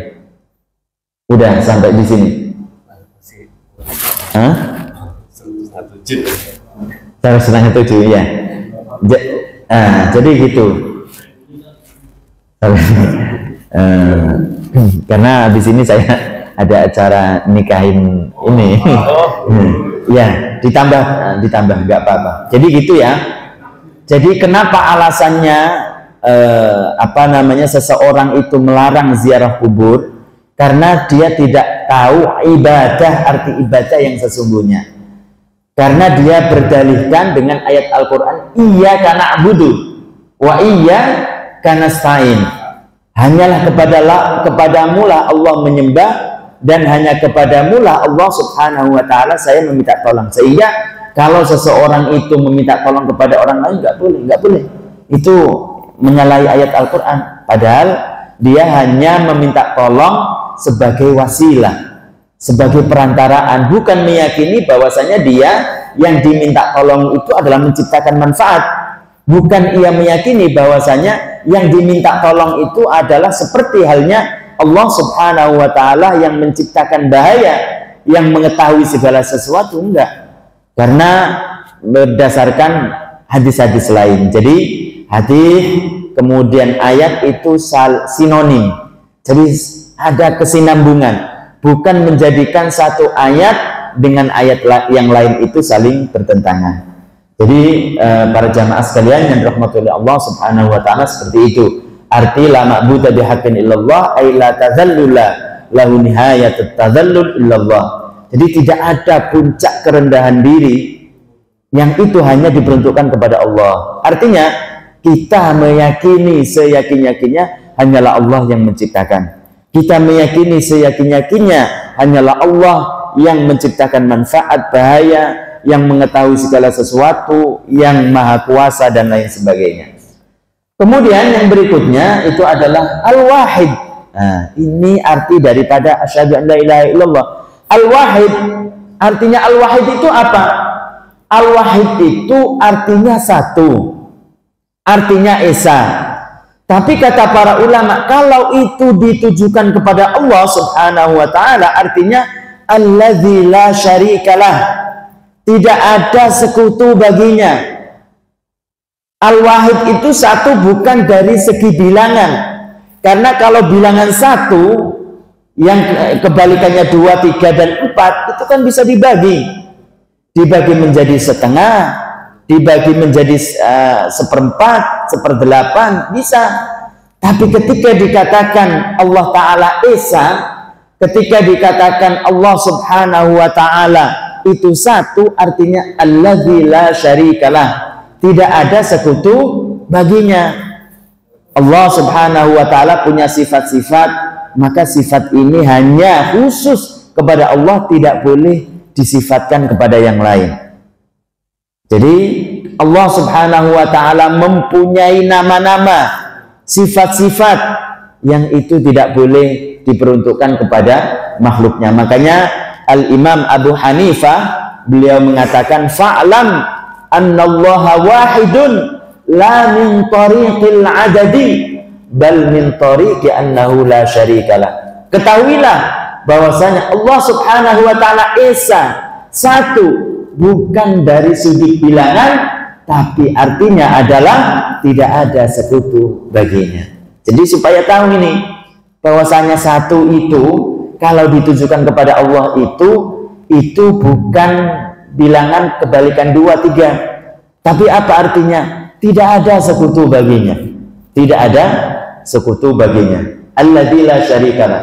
Udah sampai di sini? Hah? 6:30 ya. Jadi gitu. Karena di sini saya ada acara nikahin ini. Ya, ditambah nggak apa-apa. Jadi gitu ya. Jadi kenapa alasannya seseorang itu melarang ziarah kubur? Karena dia tidak tahu ibadah, arti ibadah yang sesungguhnya. Karena dia berdalihkan dengan ayat Al-Quran, iyyaka na'budu wa iyyaka nasta'in. Hanyalah kepadamulah Allah menyembah, dan hanya kepadamulah Allah subhanahu wa ta'ala saya meminta tolong. Sehingga kalau seseorang itu meminta tolong kepada orang lain, nggak boleh. Itu menyalahi ayat Al-Quran. Padahal dia hanya meminta tolong sebagai wasilah, sebagai perantaraan, bukan meyakini bahwasanya dia yang diminta tolong itu adalah menciptakan manfaat. Bukan ia meyakini bahwasanya yang diminta tolong itu adalah seperti halnya Allah subhanahu wa ta'ala yang menciptakan bahaya, yang mengetahui segala sesuatu. Enggak. Karena berdasarkan hadis-hadis lain. Jadi hadis kemudian ayat itu sinonim. Jadi ada kesinambungan. Bukan menjadikan satu ayat dengan ayat yang lain itu saling bertentangan. Jadi para jamaah sekalian yang dirahmati oleh Allah subhanahu wa ta'ala, seperti itu. Arti la ma'budu bihaqqin illallah ay la tadhallula lahu nihayatut tadhallul illallah. Jadi tidak ada puncak kerendahan diri yang itu hanya diperuntukkan kepada Allah. Artinya kita meyakini seyakin-yakinnya hanyalah Allah yang menciptakan. Kita meyakini seyakin-yakinnya hanyalah Allah yang menciptakan manfaat, bahaya, yang mengetahui segala sesuatu, yang maha kuasa dan lain sebagainya. Kemudian yang berikutnya itu adalah Al-Wahid. Nah, ini arti daripada asyhadu an la ilaha illallah. Al-Wahid, artinya Al-Wahid itu apa? Al-Wahid itu artinya satu, artinya esa. Tapi kata para ulama, kalau itu ditujukan kepada Allah subhanahu wa ta'ala, artinya alladzi la syarikalah, tidak ada sekutu baginya. Al-Wahid itu satu bukan dari segi bilangan. Karena kalau bilangan satu, yang kebalikannya 2, 3, dan 4, itu kan bisa dibagi. Dibagi menjadi setengah, dibagi menjadi 1/4, 1/8, bisa. Tapi ketika dikatakan Allah Ta'ala Esa, ketika dikatakan Allah Subhanahu wa Ta'ala itu satu, artinya alladzi la syarikalah, tidak ada sekutu baginya. Allah subhanahu wa ta'ala punya sifat-sifat, maka sifat ini hanya khusus kepada Allah, tidak boleh disifatkan kepada yang lain. Jadi Allah subhanahu wa ta'ala mempunyai nama-nama, sifat-sifat yang itu tidak boleh diperuntukkan kepada makhluknya. Makanya Al-Imam Abu Hanifah, beliau mengatakan fa'lam annallaha wahidun la min tariqil adadi bal min tariqi annahu la syarikalah. Ketahuilah bahwasanya Allah subhanahu wa ta'ala esa, satu, bukan dari sudut bilangan, tapi artinya adalah tidak ada sekutu baginya. Jadi supaya tahu ini bahwasanya satu itu kalau ditujukan kepada Allah itu bukan bilangan kebalikan 2, 3. Tapi apa artinya? Tidak ada sekutu baginya. Tidak ada sekutu baginya. Alladzi la syarikalah.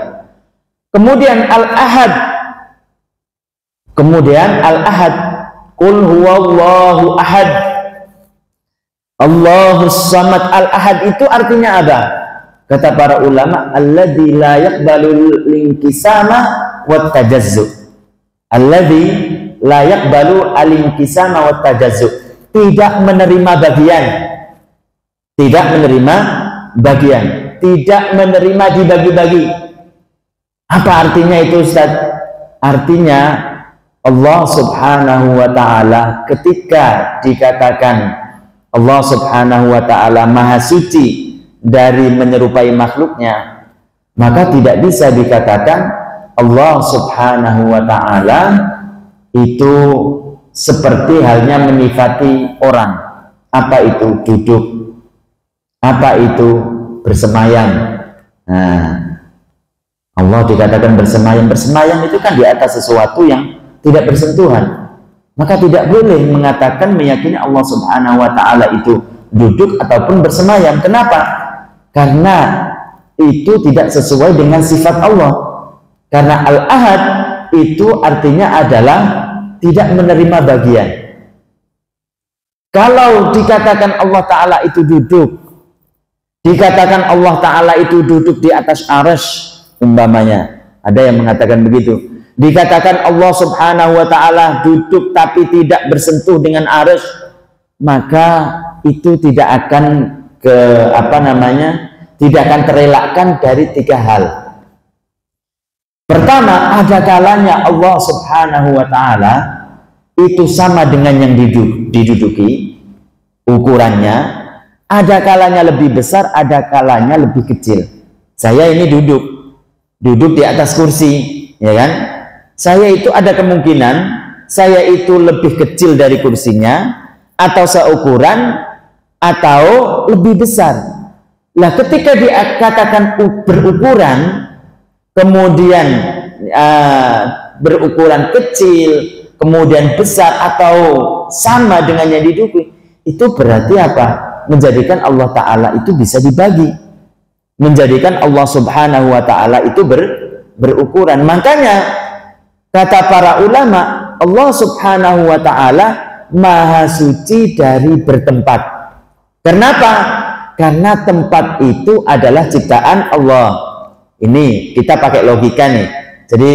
Kemudian Al-Ahad. Qul huwallahu ahad. Allahus samad. Al-Ahad itu artinya apa? Kata para ulama, alladzi la yaqbalu linkisama wat tajazzu. Alladzi la yaqbalu alinkisama wat tajazzu. Tidak menerima bagian. Tidak menerima bagian. Tidak menerima dibagi-bagi. Apa artinya itu, Ustaz? Artinya Allah subhanahu wa ta'ala ketika dikatakan Allah subhanahu wa ta'ala maha suci dari menyerupai makhluknya, maka tidak bisa dikatakan Allah subhanahu wa ta'ala itu seperti halnya menyifati orang. Apa itu duduk? Apa itu bersemayam? Nah, Allah dikatakan bersemayam. Bersemayam itu kan di atas sesuatu yang tidak bersentuhan. Maka tidak boleh mengatakan meyakini Allah subhanahu wa ta'ala itu duduk ataupun bersemayam. Kenapa? Karena itu tidak sesuai dengan sifat Allah. Karena Al-Ahad itu artinya adalah tidak menerima bagian. Kalau dikatakan Allah Ta'ala itu duduk, Dikatakan Allah Ta'ala itu duduk di atas arsy umpamanya. Ada yang mengatakan begitu. Dikatakan Allah Subhanahu wa Ta'ala duduk tapi tidak bersentuh dengan arsy, maka itu tidak akan tidak akan terelakkan dari 3 hal. Pertama, ada kalanya Allah Subhanahu wa Ta'ala itu sama dengan yang diduduki ukurannya. Ada kalanya lebih besar, ada kalanya lebih kecil. Saya ini duduk di atas kursi, ya kan? Saya itu ada kemungkinan saya itu lebih kecil dari kursinya, atau seukuran, atau lebih besar. Lah, ketika dikatakan berukuran, kemudian berukuran kecil, kemudian besar, atau sama dengan yang diduduki, itu berarti apa? Menjadikan Allah Ta'ala itu bisa dibagi, menjadikan Allah Subhanahu wa Ta'ala itu berukuran. Makanya kata para ulama, Allah Subhanahu wa Ta'ala maha suci dari bertempat. Kenapa? Karena tempat itu adalah ciptaan Allah. Ini kita pakai logika nih, jadi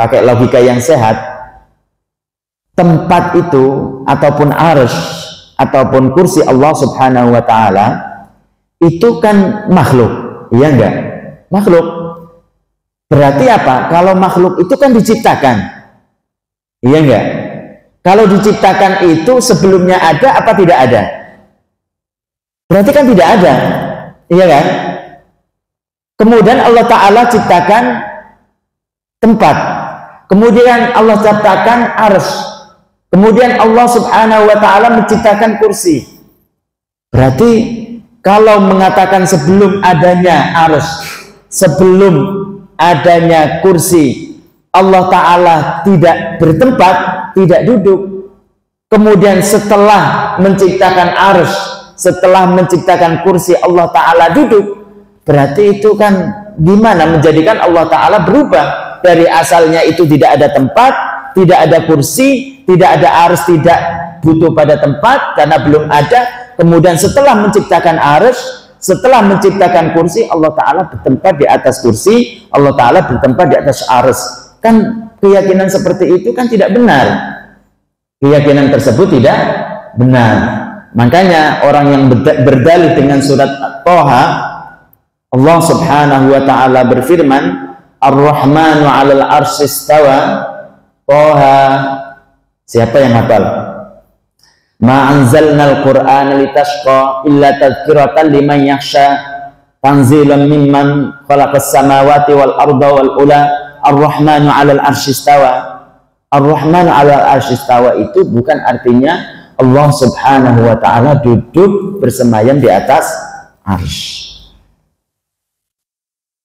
pakai logika yang sehat. Tempat itu ataupun arsy ataupun kursi Allah Subhanahu wa Ta'ala itu kan makhluk, iya enggak? Makhluk. Berarti apa? Kalau makhluk itu kan diciptakan, iya enggak? Kalau diciptakan itu sebelumnya ada apa tidak ada? Berarti kan tidak ada, iya kan? Kemudian Allah Ta'ala ciptakan tempat, kemudian Allah ciptakan arsy, kemudian Allah Subhanahu wa Ta'ala menciptakan kursi. Berarti kalau mengatakan sebelum adanya arsy, sebelum adanya kursi, Allah Ta'ala tidak bertempat, tidak duduk. Kemudian setelah menciptakan arsy, setelah menciptakan kursi, Allah Ta'ala duduk. Berarti itu kan gimana menjadikan Allah Ta'ala berubah. Dari asalnya itu tidak ada tempat, tidak ada kursi, tidak ada arsy, tidak butuh pada tempat karena belum ada. Kemudian setelah menciptakan arsy, setelah menciptakan kursi, Allah Ta'ala bertempat di atas kursi, Allah Ta'ala bertempat di atas arsy. Kan keyakinan seperti itu kan tidak benar. Keyakinan tersebut tidak benar. Makanya orang yang berdalih dengan surat Thaha, Allah Subhanahu wa Ta'ala berfirman, Ar-Rahmanu 'alal 'arsy istawa. Thaha, siapa yang hafal? Ma anzalnal Qur'ana litashqa illa tadhkiratan liman yakhsha tanzilan mimman khalaqas samawati wal arda wal ula. Ar-Rahmanu 'alal 'arsy istawa. Ar-Rahmanu 'alal 'arsy istawa itu bukan artinya Allah Subhanahu wa Ta'ala duduk bersemayam di atas arsy.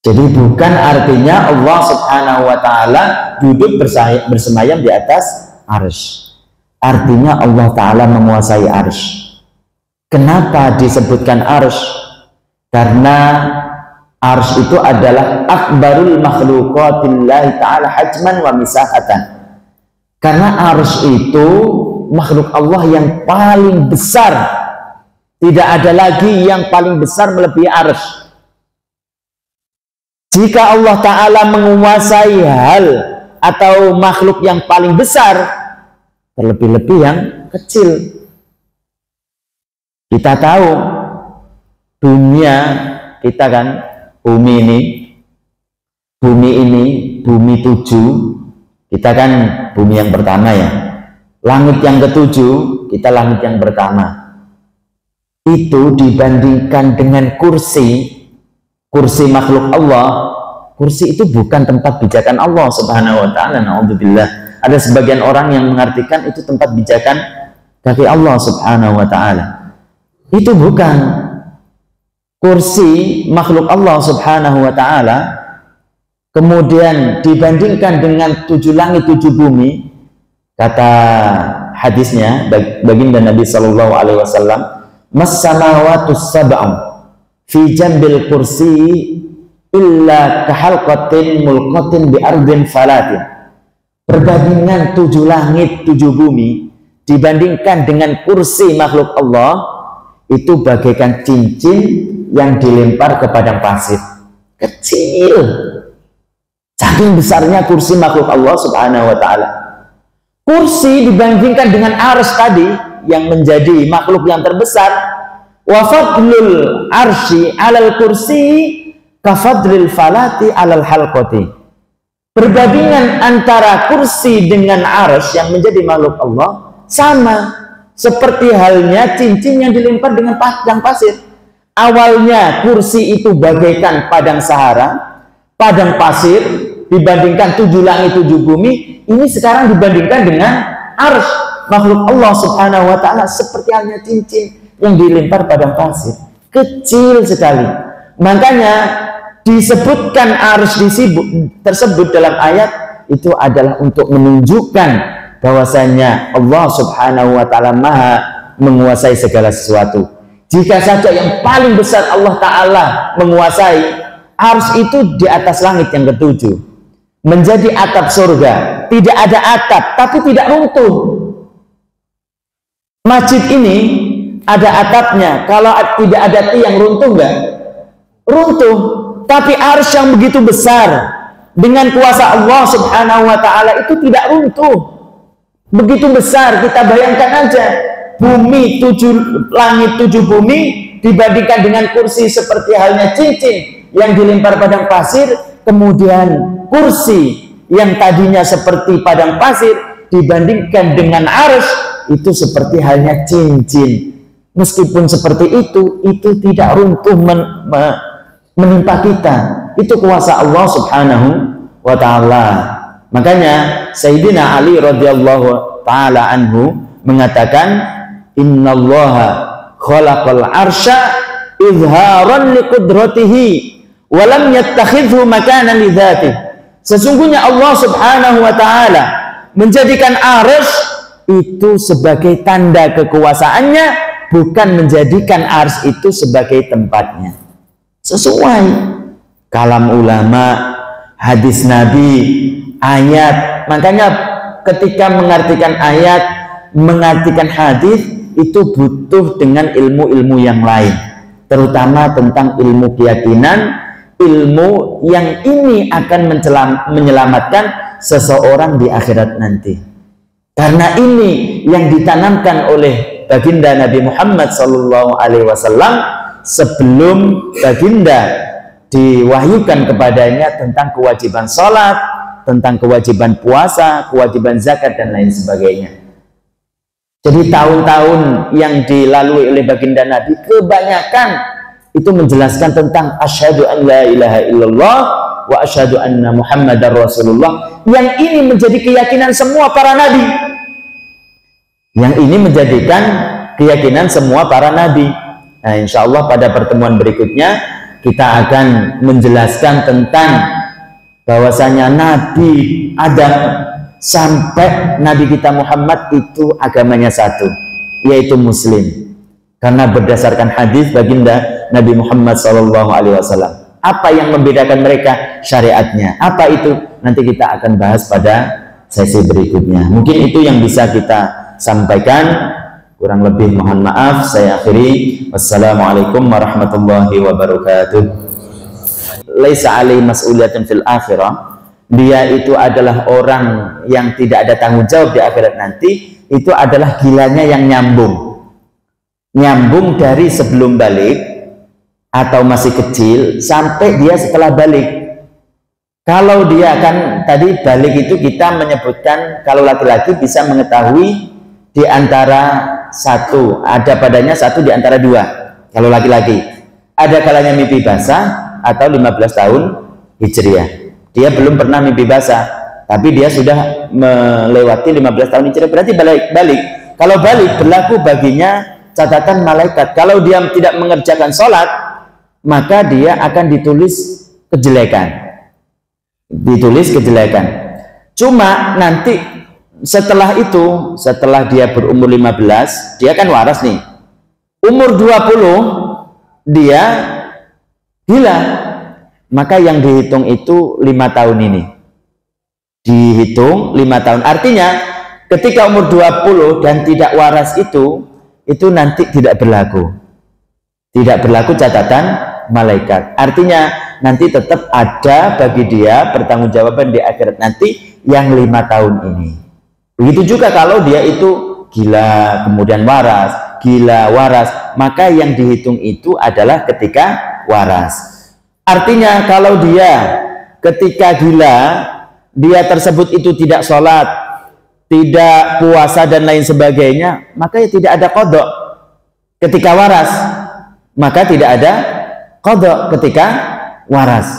Jadi bukan artinya Allah Subhanahu wa Ta'ala duduk bersemayam di atas arsy. Artinya Allah Ta'ala menguasai arsy. Kenapa disebutkan arsy? Karena arsy itu adalah akbarul makhluqatillahi ta'ala hajman wa misahatan. Karena arsy itu makhluk Allah yang paling besar. Tidak ada lagi yang paling besar melebihi arsy. Jika Allah Ta'ala menguasai hal atau makhluk yang paling besar, terlebih-lebih yang kecil. Kita tahu dunia kita kan, bumi ini, bumi 7, kita kan bumi yang pertama ya. Langit yang ke-7, kita langit yang pertama. Itu dibandingkan dengan kursi makhluk Allah, kursi itu bukan tempat bijakan Allah Subhanahu wa Ta'ala. Na'udzubillah. Ada sebagian orang yang mengartikan itu tempat bijakan kaki Allah Subhanahu wa Ta'ala. Itu bukan. Kursi makhluk Allah Subhanahu wa Ta'ala kemudian dibandingkan dengan 7 langit 7 bumi, kata hadisnya baginda Nabi sallallahu alaihi wasallam, mas-samawatus sab'u fi jambil kursi illa kahalqatin mulqatin bi ardin falatin. Perbandingan 7 langit 7 bumi dibandingkan dengan kursi makhluk Allah itu bagaikan cincin yang dilempar ke padang pasir. Kecil. Saking besarnya kursi makhluk Allah Subhanahu wa ta'ala. Kursi dibandingkan dengan arsy tadi yang menjadi makhluk yang terbesar, wa fadlul arsy 'alal kursi ka fadlil falati 'alal halqati. Perbandingan antara kursi dengan arsy yang menjadi makhluk Allah sama seperti halnya cincin yang dilempar dengan padang pasir. Awalnya kursi itu bagaikan padang Sahara, padang pasir, dibandingkan 7 langit 7 bumi. Ini sekarang dibandingkan dengan arsy makhluk Allah Subhanahu wa ta'ala seperti halnya cincin yang dilempar padang pasir, kecil sekali. Makanya disebutkan arsy tersebut dalam ayat itu adalah untuk menunjukkan bahwasanya Allah Subhanahu wa ta'ala maha menguasai segala sesuatu. Jika saja yang paling besar Allah ta'ala menguasai, arsy itu di atas langit yang ketujuh, menjadi atap surga. Tidak ada atap tapi tidak runtuh. Masjid ini ada atapnya, kalau tidak ada tiang runtuh enggak? Runtuh. Tapi arsy yang begitu besar dengan kuasa Allah Subhanahu wa ta'ala itu tidak runtuh. Begitu besar, kita bayangkan aja bumi 7 langit 7 bumi dibandingkan dengan kursi seperti halnya cincin yang dilempar padang pasir. Kemudian kursi yang tadinya seperti padang pasir dibandingkan dengan arsy itu seperti halnya cincin. Meskipun seperti itu tidak runtuh menimpa kita. Itu kuasa Allah Subhanahu wa ta'ala. Makanya Sayyidina Ali radhiyallahu ta'ala anhu mengatakan, innallaha khalaqal arsya izharan liqudratihi walam yattakhidhu makanan lidzatihi. Sesungguhnya Allah Subhanahu wa ta'ala menjadikan arsy itu sebagai tanda kekuasaannya, bukan menjadikan arsy itu sebagai tempatnya. Sesuai kalam ulama, hadis Nabi, ayat. Makanya ketika mengartikan ayat, mengartikan hadis itu butuh dengan ilmu-ilmu yang lain, terutama tentang ilmu keyakinan, ilmu yang ini akan menyelamatkan seseorang di akhirat nanti. Karena ini yang ditanamkan oleh baginda Nabi Muhammad SAW sebelum baginda diwahyukan kepadanya tentang kewajiban sholat, tentang kewajiban puasa, kewajiban zakat, dan lain sebagainya. Jadi tahun-tahun yang dilalui oleh baginda Nabi kebanyakan itu menjelaskan tentang asyhadu an la ilaha illallah wa asyhadu anna muhammadar rasulullah, yang ini menjadi keyakinan semua para nabi. Yang ini menjadikan keyakinan semua para nabi. Nah, insya Allah pada pertemuan berikutnya kita akan menjelaskan tentang bahwasanya Nabi Adam sampai Nabi kita Muhammad itu agamanya satu, yaitu Muslim. Karena berdasarkan hadis baginda Nabi Muhammad SAW. Apa yang membedakan mereka? Syariatnya. Apa itu? Nanti kita akan bahas pada sesi berikutnya. Mungkin itu yang bisa kita sampaikan. Kurang lebih mohon maaf. Saya akhiri. Wassalamualaikum warahmatullahi wabarakatuh. Laisa alaihi mas'uliyatun fil akhirah. Dia itu adalah orang yang tidak ada tanggung jawab di akhirat nanti. Itu adalah gilanya yang nyambung. Nyambung dari sebelum balik atau masih kecil sampai dia setelah balik. Kalau dia kan tadi balik itu kita menyebutkan kalau laki-laki bisa mengetahui di antara satu, ada padanya satu di antara dua. Kalau laki-laki ada kalanya mimpi basah atau 15 tahun hijriah. Dia belum pernah mimpi basah, tapi dia sudah melewati 15 tahun hijriah, berarti balik. Kalau balik berlaku baginya catatan malaikat. Kalau dia tidak mengerjakan sholat, maka dia akan ditulis kejelekan. Cuma nanti setelah itu, setelah dia berumur 15, dia kan waras nih. Umur 20 dia gila, maka yang dihitung itu 5 tahun ini. Dihitung 5 tahun. Artinya ketika umur 20 dan tidak waras itu nanti tidak berlaku. Tidak berlaku catatan malaikat. Artinya nanti tetap ada bagi dia pertanggungjawaban di akhirat nanti yang 5 tahun ini. Begitu juga kalau dia itu gila kemudian waras, gila waras, maka yang dihitung itu adalah ketika waras. Artinya kalau dia ketika gila, dia tersebut itu tidak sholat, tidak puasa dan lain sebagainya, maka ya tidak ada qadha. Ketika waras, maka tidak ada qadha ketika waras.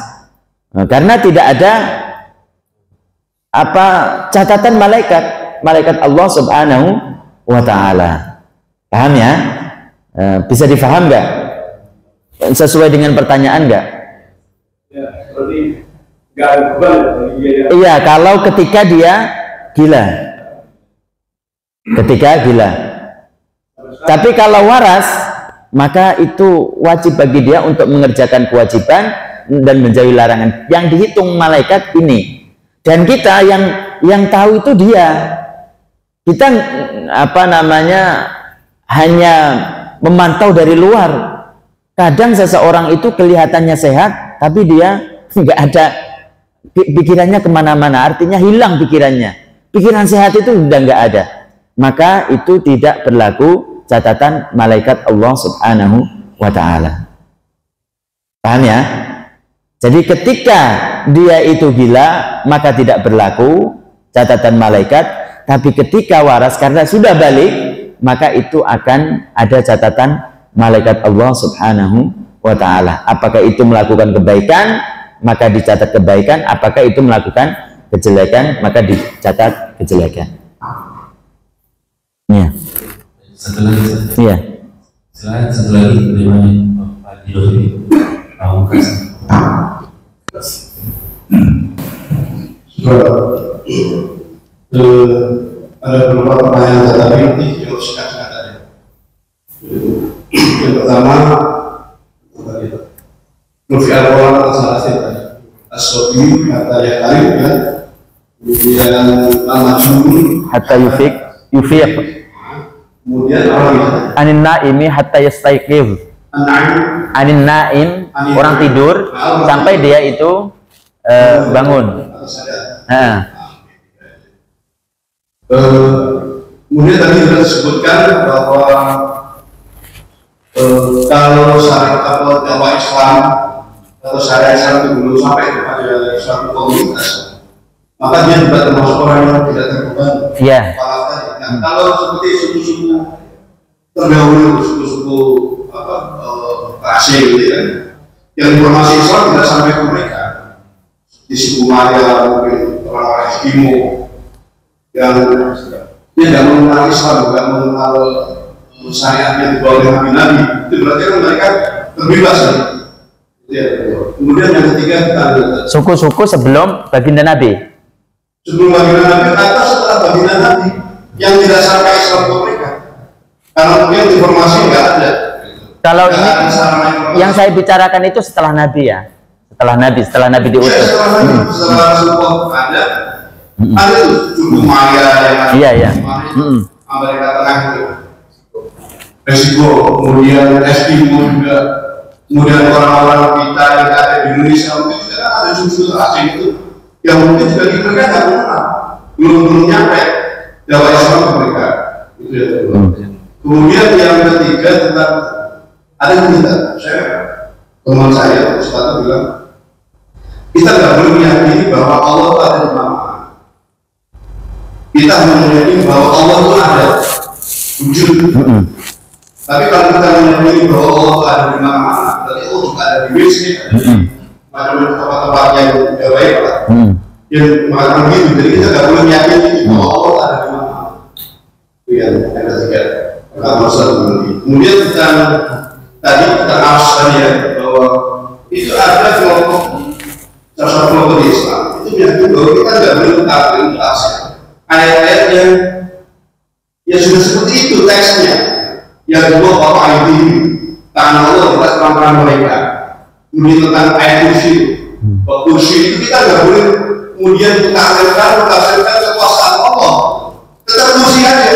Nah, karena tidak ada catatan malaikat Allah Subhanahu wa ta'ala. Paham ya? Bisa difaham nggak? Sesuai dengan pertanyaan nggak? Ya, berarti nggak ada beban ya? Iya, kalau ketika dia gila. Ketika gila. Tapi kalau waras, maka itu wajib bagi dia untuk mengerjakan kewajiban dan menjauhi larangan. Yang dihitung malaikat ini. Dan kita yang tahu itu dia. Kita hanya memantau dari luar. Kadang seseorang itu kelihatannya sehat, tapi dia nggak ada pikirannya kemana-mana. Artinya hilang pikirannya. Pikiran sehat itu sudah nggak ada. Maka itu tidak berlaku catatan malaikat Allah Subhanahu wa ta'ala. Paham ya? Jadi ketika dia itu gila, maka tidak berlaku catatan malaikat. Tapi ketika waras karena sudah balik, maka itu akan ada catatan malaikat Allah Subhanahu wa ta'ala. Apakah itu melakukan kebaikan, maka dicatat kebaikan. Apakah itu melakukan kejelekan, maka dicatat kejelekan. Iya. Satu lagi. Iya. Satu lagi bagaimana Pak Dio ini pamungkas. Ada beberapa pertanyaan tetapi nanti yang singkat-singkat tadi. Yang pertama, Nufi al-Quran al-Salasih tadi, as-Sobi kata yang lain ya, kemudian al-Majnun Hatta yufiq, kemudian apa anin naimi hatta yastaiqiz. Anin naim, orang tidur sampai dia itu bangun. Kemudian tadi sudah disebutkan bahwa kalau syariat dakwah Islam atau syariat Islam itu belum sampai kepada suatu komunitas, maka dia juga termasuk orang yang tidak terbebani. Iya. Nah, kalau seperti suku-suku terdahulu, suku-suku asing gitu kan, yang informasi Islam tidak sampai ke mereka, di suku Maya mungkin orang-orang Eskimo yang dia tidak mengenal Islam, tidak mengenal syariatnya di bawah Nabi, itu berarti kan mereka terbebas ya. Ya. Kemudian yang ketiga kita suku-suku sebelum baginda Nabi. Sebelum baginda Nabi atau setelah baginda Nabi yang tidak sampai Islam ke mereka, karena mungkin informasi nggak ada. Kalau ini yang saya bicarakan itu setelah Nabi ya, setelah Nabi diutus. Ya, setelah suku ada itu suku Maya yang ada. Iya. Amerika Tengah itu. Resiko, kemudian Eskimo juga, kemudian orang-orang kita yang ada di Indonesia mungkin juga ada suku asing itu yang mungkin juga di mereka nggak pernah belum nyampe Jawa Islam ke mereka itu ya. Kemudian yang ketiga tentang ada kita, teman saya Ustaz bilang kita nggak boleh meyakini bahwa Allah itu ada di mana-mana. Kita hanya meyakini bahwa Allah itu ada wujud. Tapi kalau kita meyakini bahwa Allah ada di mana-mana, berarti Allah juga ada di WC, macam tempat-tempat yang tidak baik lah. Yang mengatakan begitu, jadi kita tidak boleh meyakini bahwa Allah ada di mana-mana. Itu yang ketiga. Kemudian kita tadi kita asal ya bahwa itu ada kelompok salah kelompok di Islam itu meyakini bahwa kita tidak boleh mengatakan ayat-ayat yang sudah seperti itu teksnya. Yang kedua bapak ini tangan Allah di atas tangan mereka. Kemudian tentang ayat kursi itu kita nggak boleh kemudian menafsirkan kekuasaan Allah. Tetap kursi aja.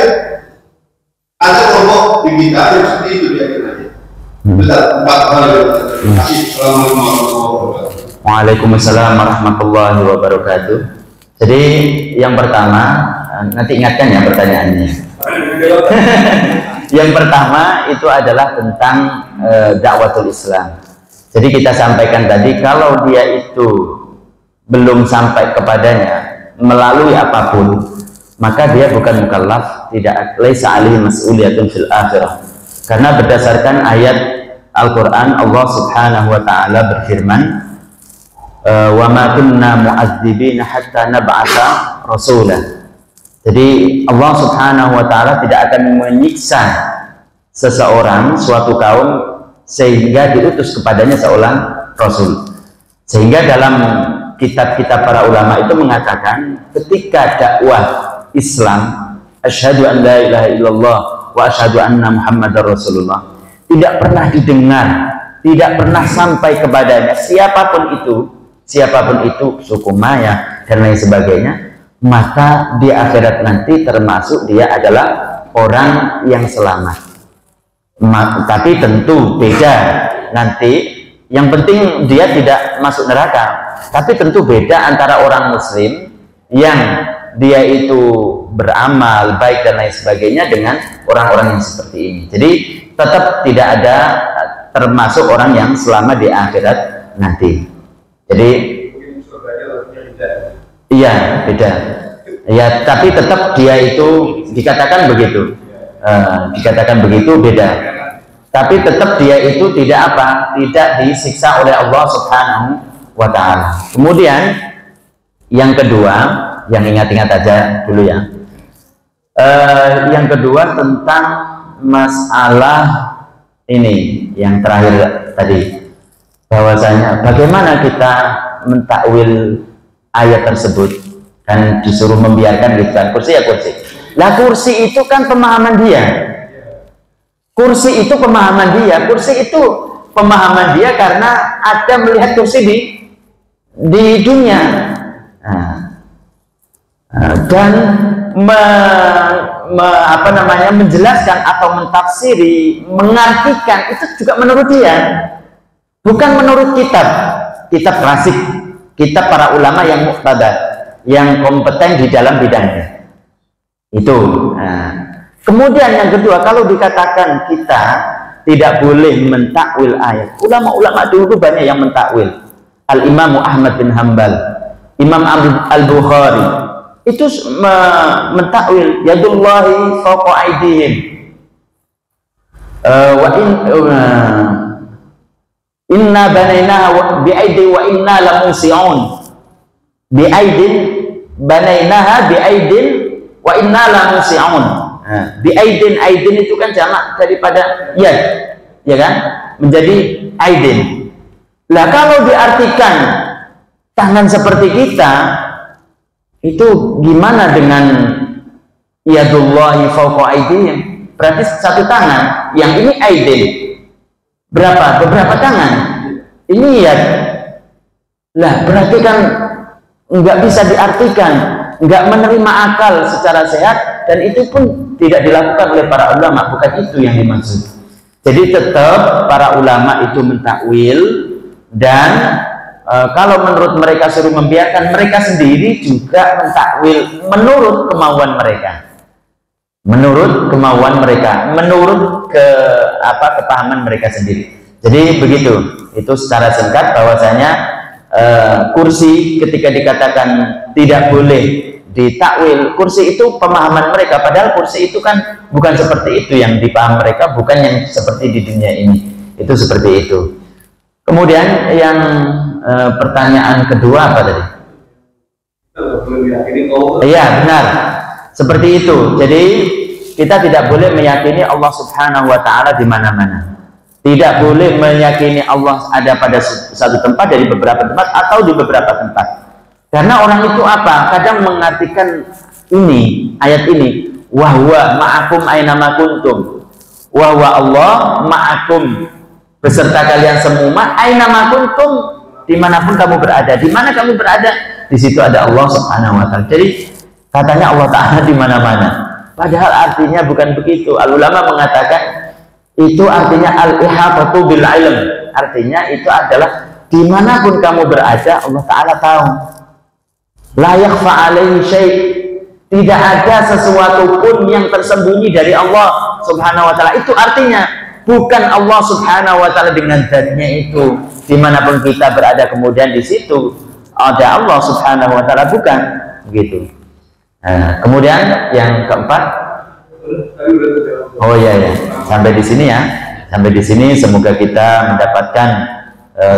Ada kelompok di kita yang seperti itu dia. Betul, 4 hal. Terima kasih. Assalamualaikum warahmatullahi wabarakatuh. Waalaikumsalam warahmatullahi wabarakatuh. Jadi yang pertama, nanti ingatkan ya pertanyaannya. Yang pertama itu adalah tentang dakwatul Islam. Jadi kita sampaikan tadi, kalau dia itu belum sampai kepadanya melalui apapun, maka dia bukan mukallaf, tidak laisa alaihi mas'uliyatun fil akhirah. Karena berdasarkan ayat Al-Qur'an, Allah Subhanahu wa taala berfirman, wa ma kunna mu'adzibina hatta nab'atsa rasulah. Jadi Allah Subhanahu wa taala tidak akan menyiksa seseorang, suatu kaum, sehingga diutus kepadanya seorang rasul. Sehingga dalam kitab-kitab para ulama itu mengatakan, ketika dakwah Islam, asyhadu an la ilaha illallah wa asyhadu anna muhammadar rasulullah, tidak pernah didengar, tidak pernah sampai kepadanya siapapun itu, suku Maya dan lain sebagainya, maka di akhirat nanti termasuk dia adalah orang yang selamat. Tapi tentu beda nanti, yang penting dia tidak masuk neraka. Tapi tentu beda antara orang muslim yang dia itu beramal baik dan lain sebagainya dengan orang-orang yang seperti ini. Jadi tetap tidak ada termasuk orang yang selamat di akhirat nanti. Jadi iya, beda. Ya, tapi tetap dia itu dikatakan begitu. Dikatakan begitu, beda. Tapi tetap dia itu tidak apa? Tidak disiksa oleh Allah Subhanahu wa taala. Kemudian yang kedua, yang ingat-ingat aja dulu ya. Yang kedua tentang masalah ini yang terakhir tadi, bahwasanya bagaimana kita mentakwil ayat tersebut, kan disuruh membiarkan gitu kan, kursi ya kursi. Lah kursi itu kan pemahaman dia. Kursi itu pemahaman dia. Kursi itu pemahaman dia karena ada melihat kursi di dunia. Dan menjelaskan atau mentafsiri, mengartikan itu juga menurut dia, bukan menurut kitab klasik, kitab para ulama yang muqtadah, yang kompeten di dalam bidangnya itu. Kemudian yang kedua, kalau dikatakan kita tidak boleh mentakwil ayat, ulama-ulama dulu banyak yang mentakwil. Al-Imam Ahmad bin Hanbal, Imam Al-Bukhari itu mentakwil yadullahi fawqa aydihim, wa inna banainaha bi aidi wa inna lamusi'un, bi aidin banainaha bi aidin wa inna lamusi'un. Bi aidin itu kan jamak daripada yad, ya kan, menjadi aidin. Lah kalau diartikan tangan seperti kita, itu gimana dengan yadullahi fawqa aydihim? Berarti satu tangan, yang ini aidin. Berapa? Beberapa tangan. Ini yad. Lah berarti kan nggak bisa diartikan, nggak menerima akal secara sehat, dan itu pun tidak dilakukan oleh para ulama, bukan itu yang dimaksud. Jadi tetap para ulama itu mentakwil, dan kalau menurut mereka suruh membiarkan, mereka sendiri juga mentakwil menurut kemauan mereka, menurut kepahaman mereka sendiri. Jadi begitu, itu secara singkat bahwasanya kursi ketika dikatakan tidak boleh ditakwil, kursi itu pemahaman mereka, padahal kursi itu kan bukan seperti itu yang dipaham mereka, bukan yang seperti di dunia ini. Itu seperti itu. Kemudian yang pertanyaan kedua apa tadi? Iya, benar. Seperti itu. Jadi kita tidak boleh meyakini Allah Subhanahu wa taala di mana-mana. Tidak boleh meyakini Allah ada pada satu tempat, dari beberapa tempat, atau di beberapa tempat. Karena orang itu apa? Kadang mengartikan ini, ayat ini, wa huwa ma'akum aina ma kuntum. Wa huwa Allah ma'akum, beserta kalian semua, aina ma kuntum, dimanapun kamu berada. Di mana kamu berada, di situ ada Allah Subhanahu wa taala. Jadi katanya Allah Ta'ala di mana-mana. Padahal artinya bukan begitu. Al-ulama mengatakan Itu artinya al-ihatatu bil ilm. Artinya itu adalah dimanapun kamu berada, Allah Ta'ala tahu. La yakhfa alaihi syai'. Tidak ada sesuatu pun yang tersembunyi dari Allah Subhanahu wa Ta'ala. Itu artinya bukan Allah Subhanahu wa Ta'ala dengan zatnya itu. Dimanapun kita berada, kemudian di situ ada Allah Subhanahu wa Ta'ala, bukan begitu. Nah, kemudian yang keempat, oh iya, sampai di sini ya. Sampai di sini semoga kita mendapatkan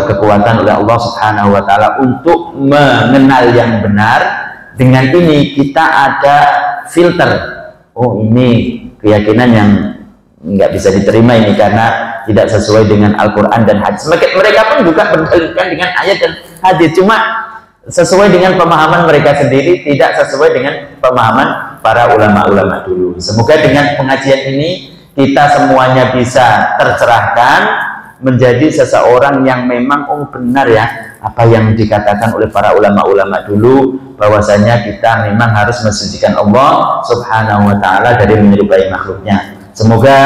kekuatan oleh Allah Subhanahu wa Ta'ala untuk mengenal yang benar. Dengan ini kita ada filter. Oh, ini keyakinan yang nggak bisa diterima ini karena tidak sesuai dengan Al-Quran dan hadis. Mereka pun juga berdalilkan dengan ayat dan hadis, cuma sesuai dengan pemahaman mereka sendiri, tidak sesuai dengan pemahaman para ulama-ulama dulu. Semoga dengan pengajian ini kita semuanya bisa tercerahkan menjadi seseorang yang memang benar ya apa yang dikatakan oleh para ulama-ulama dulu, bahwasanya kita memang harus mensucikan Allah Subhanahu wa Ta'ala dari menyerupai makhluknya. Semoga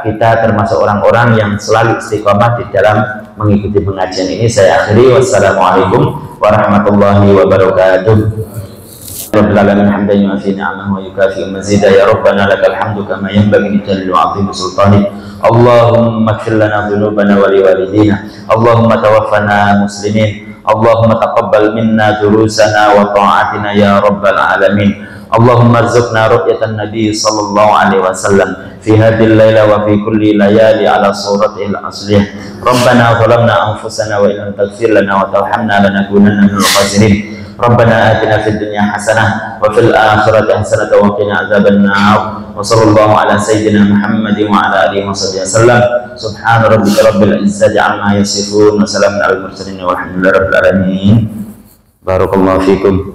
kita termasuk orang-orang yang selalu istiqomah di dalam mengikuti pengajian ini. Saya akhiri, wassalamualaikum warahmatullahi wabarakatuh. Rabbil alamin hamdan yu'afi ni'amahu wa yukafi mazida ya rabbana lakal hamdu kama yanbaghi li jalli 'azimi sultanik. Allahumma ighfir lana dhunubana wa liwalidina. Allahumma tawaffana muslimin. Allahumma taqabbal minna durusana wa ta'atina ya rabbal alamin. Allahumma arzuqna ru'yatan nabi sallallahu alaihi wasallam fi hadhihi al-laila wa fi kulli layali ala suratihi al-aslih. Rabbana zalamna anfusana wa illam taghfir lana wa tarhamna lanakunanna minal khasirin. Rabbana atina fid dunya hasanah wa fil akhirati hasanah wa qina adzaban nar. Wa sallallahu ala sayyidina Muhammadin wa ala alihi wasallam. Subhana rabbika rabbil izzati amma yasifun wa salamun alal mursalin walhamdulillahi rabbil alamin. Barakallahu fikum.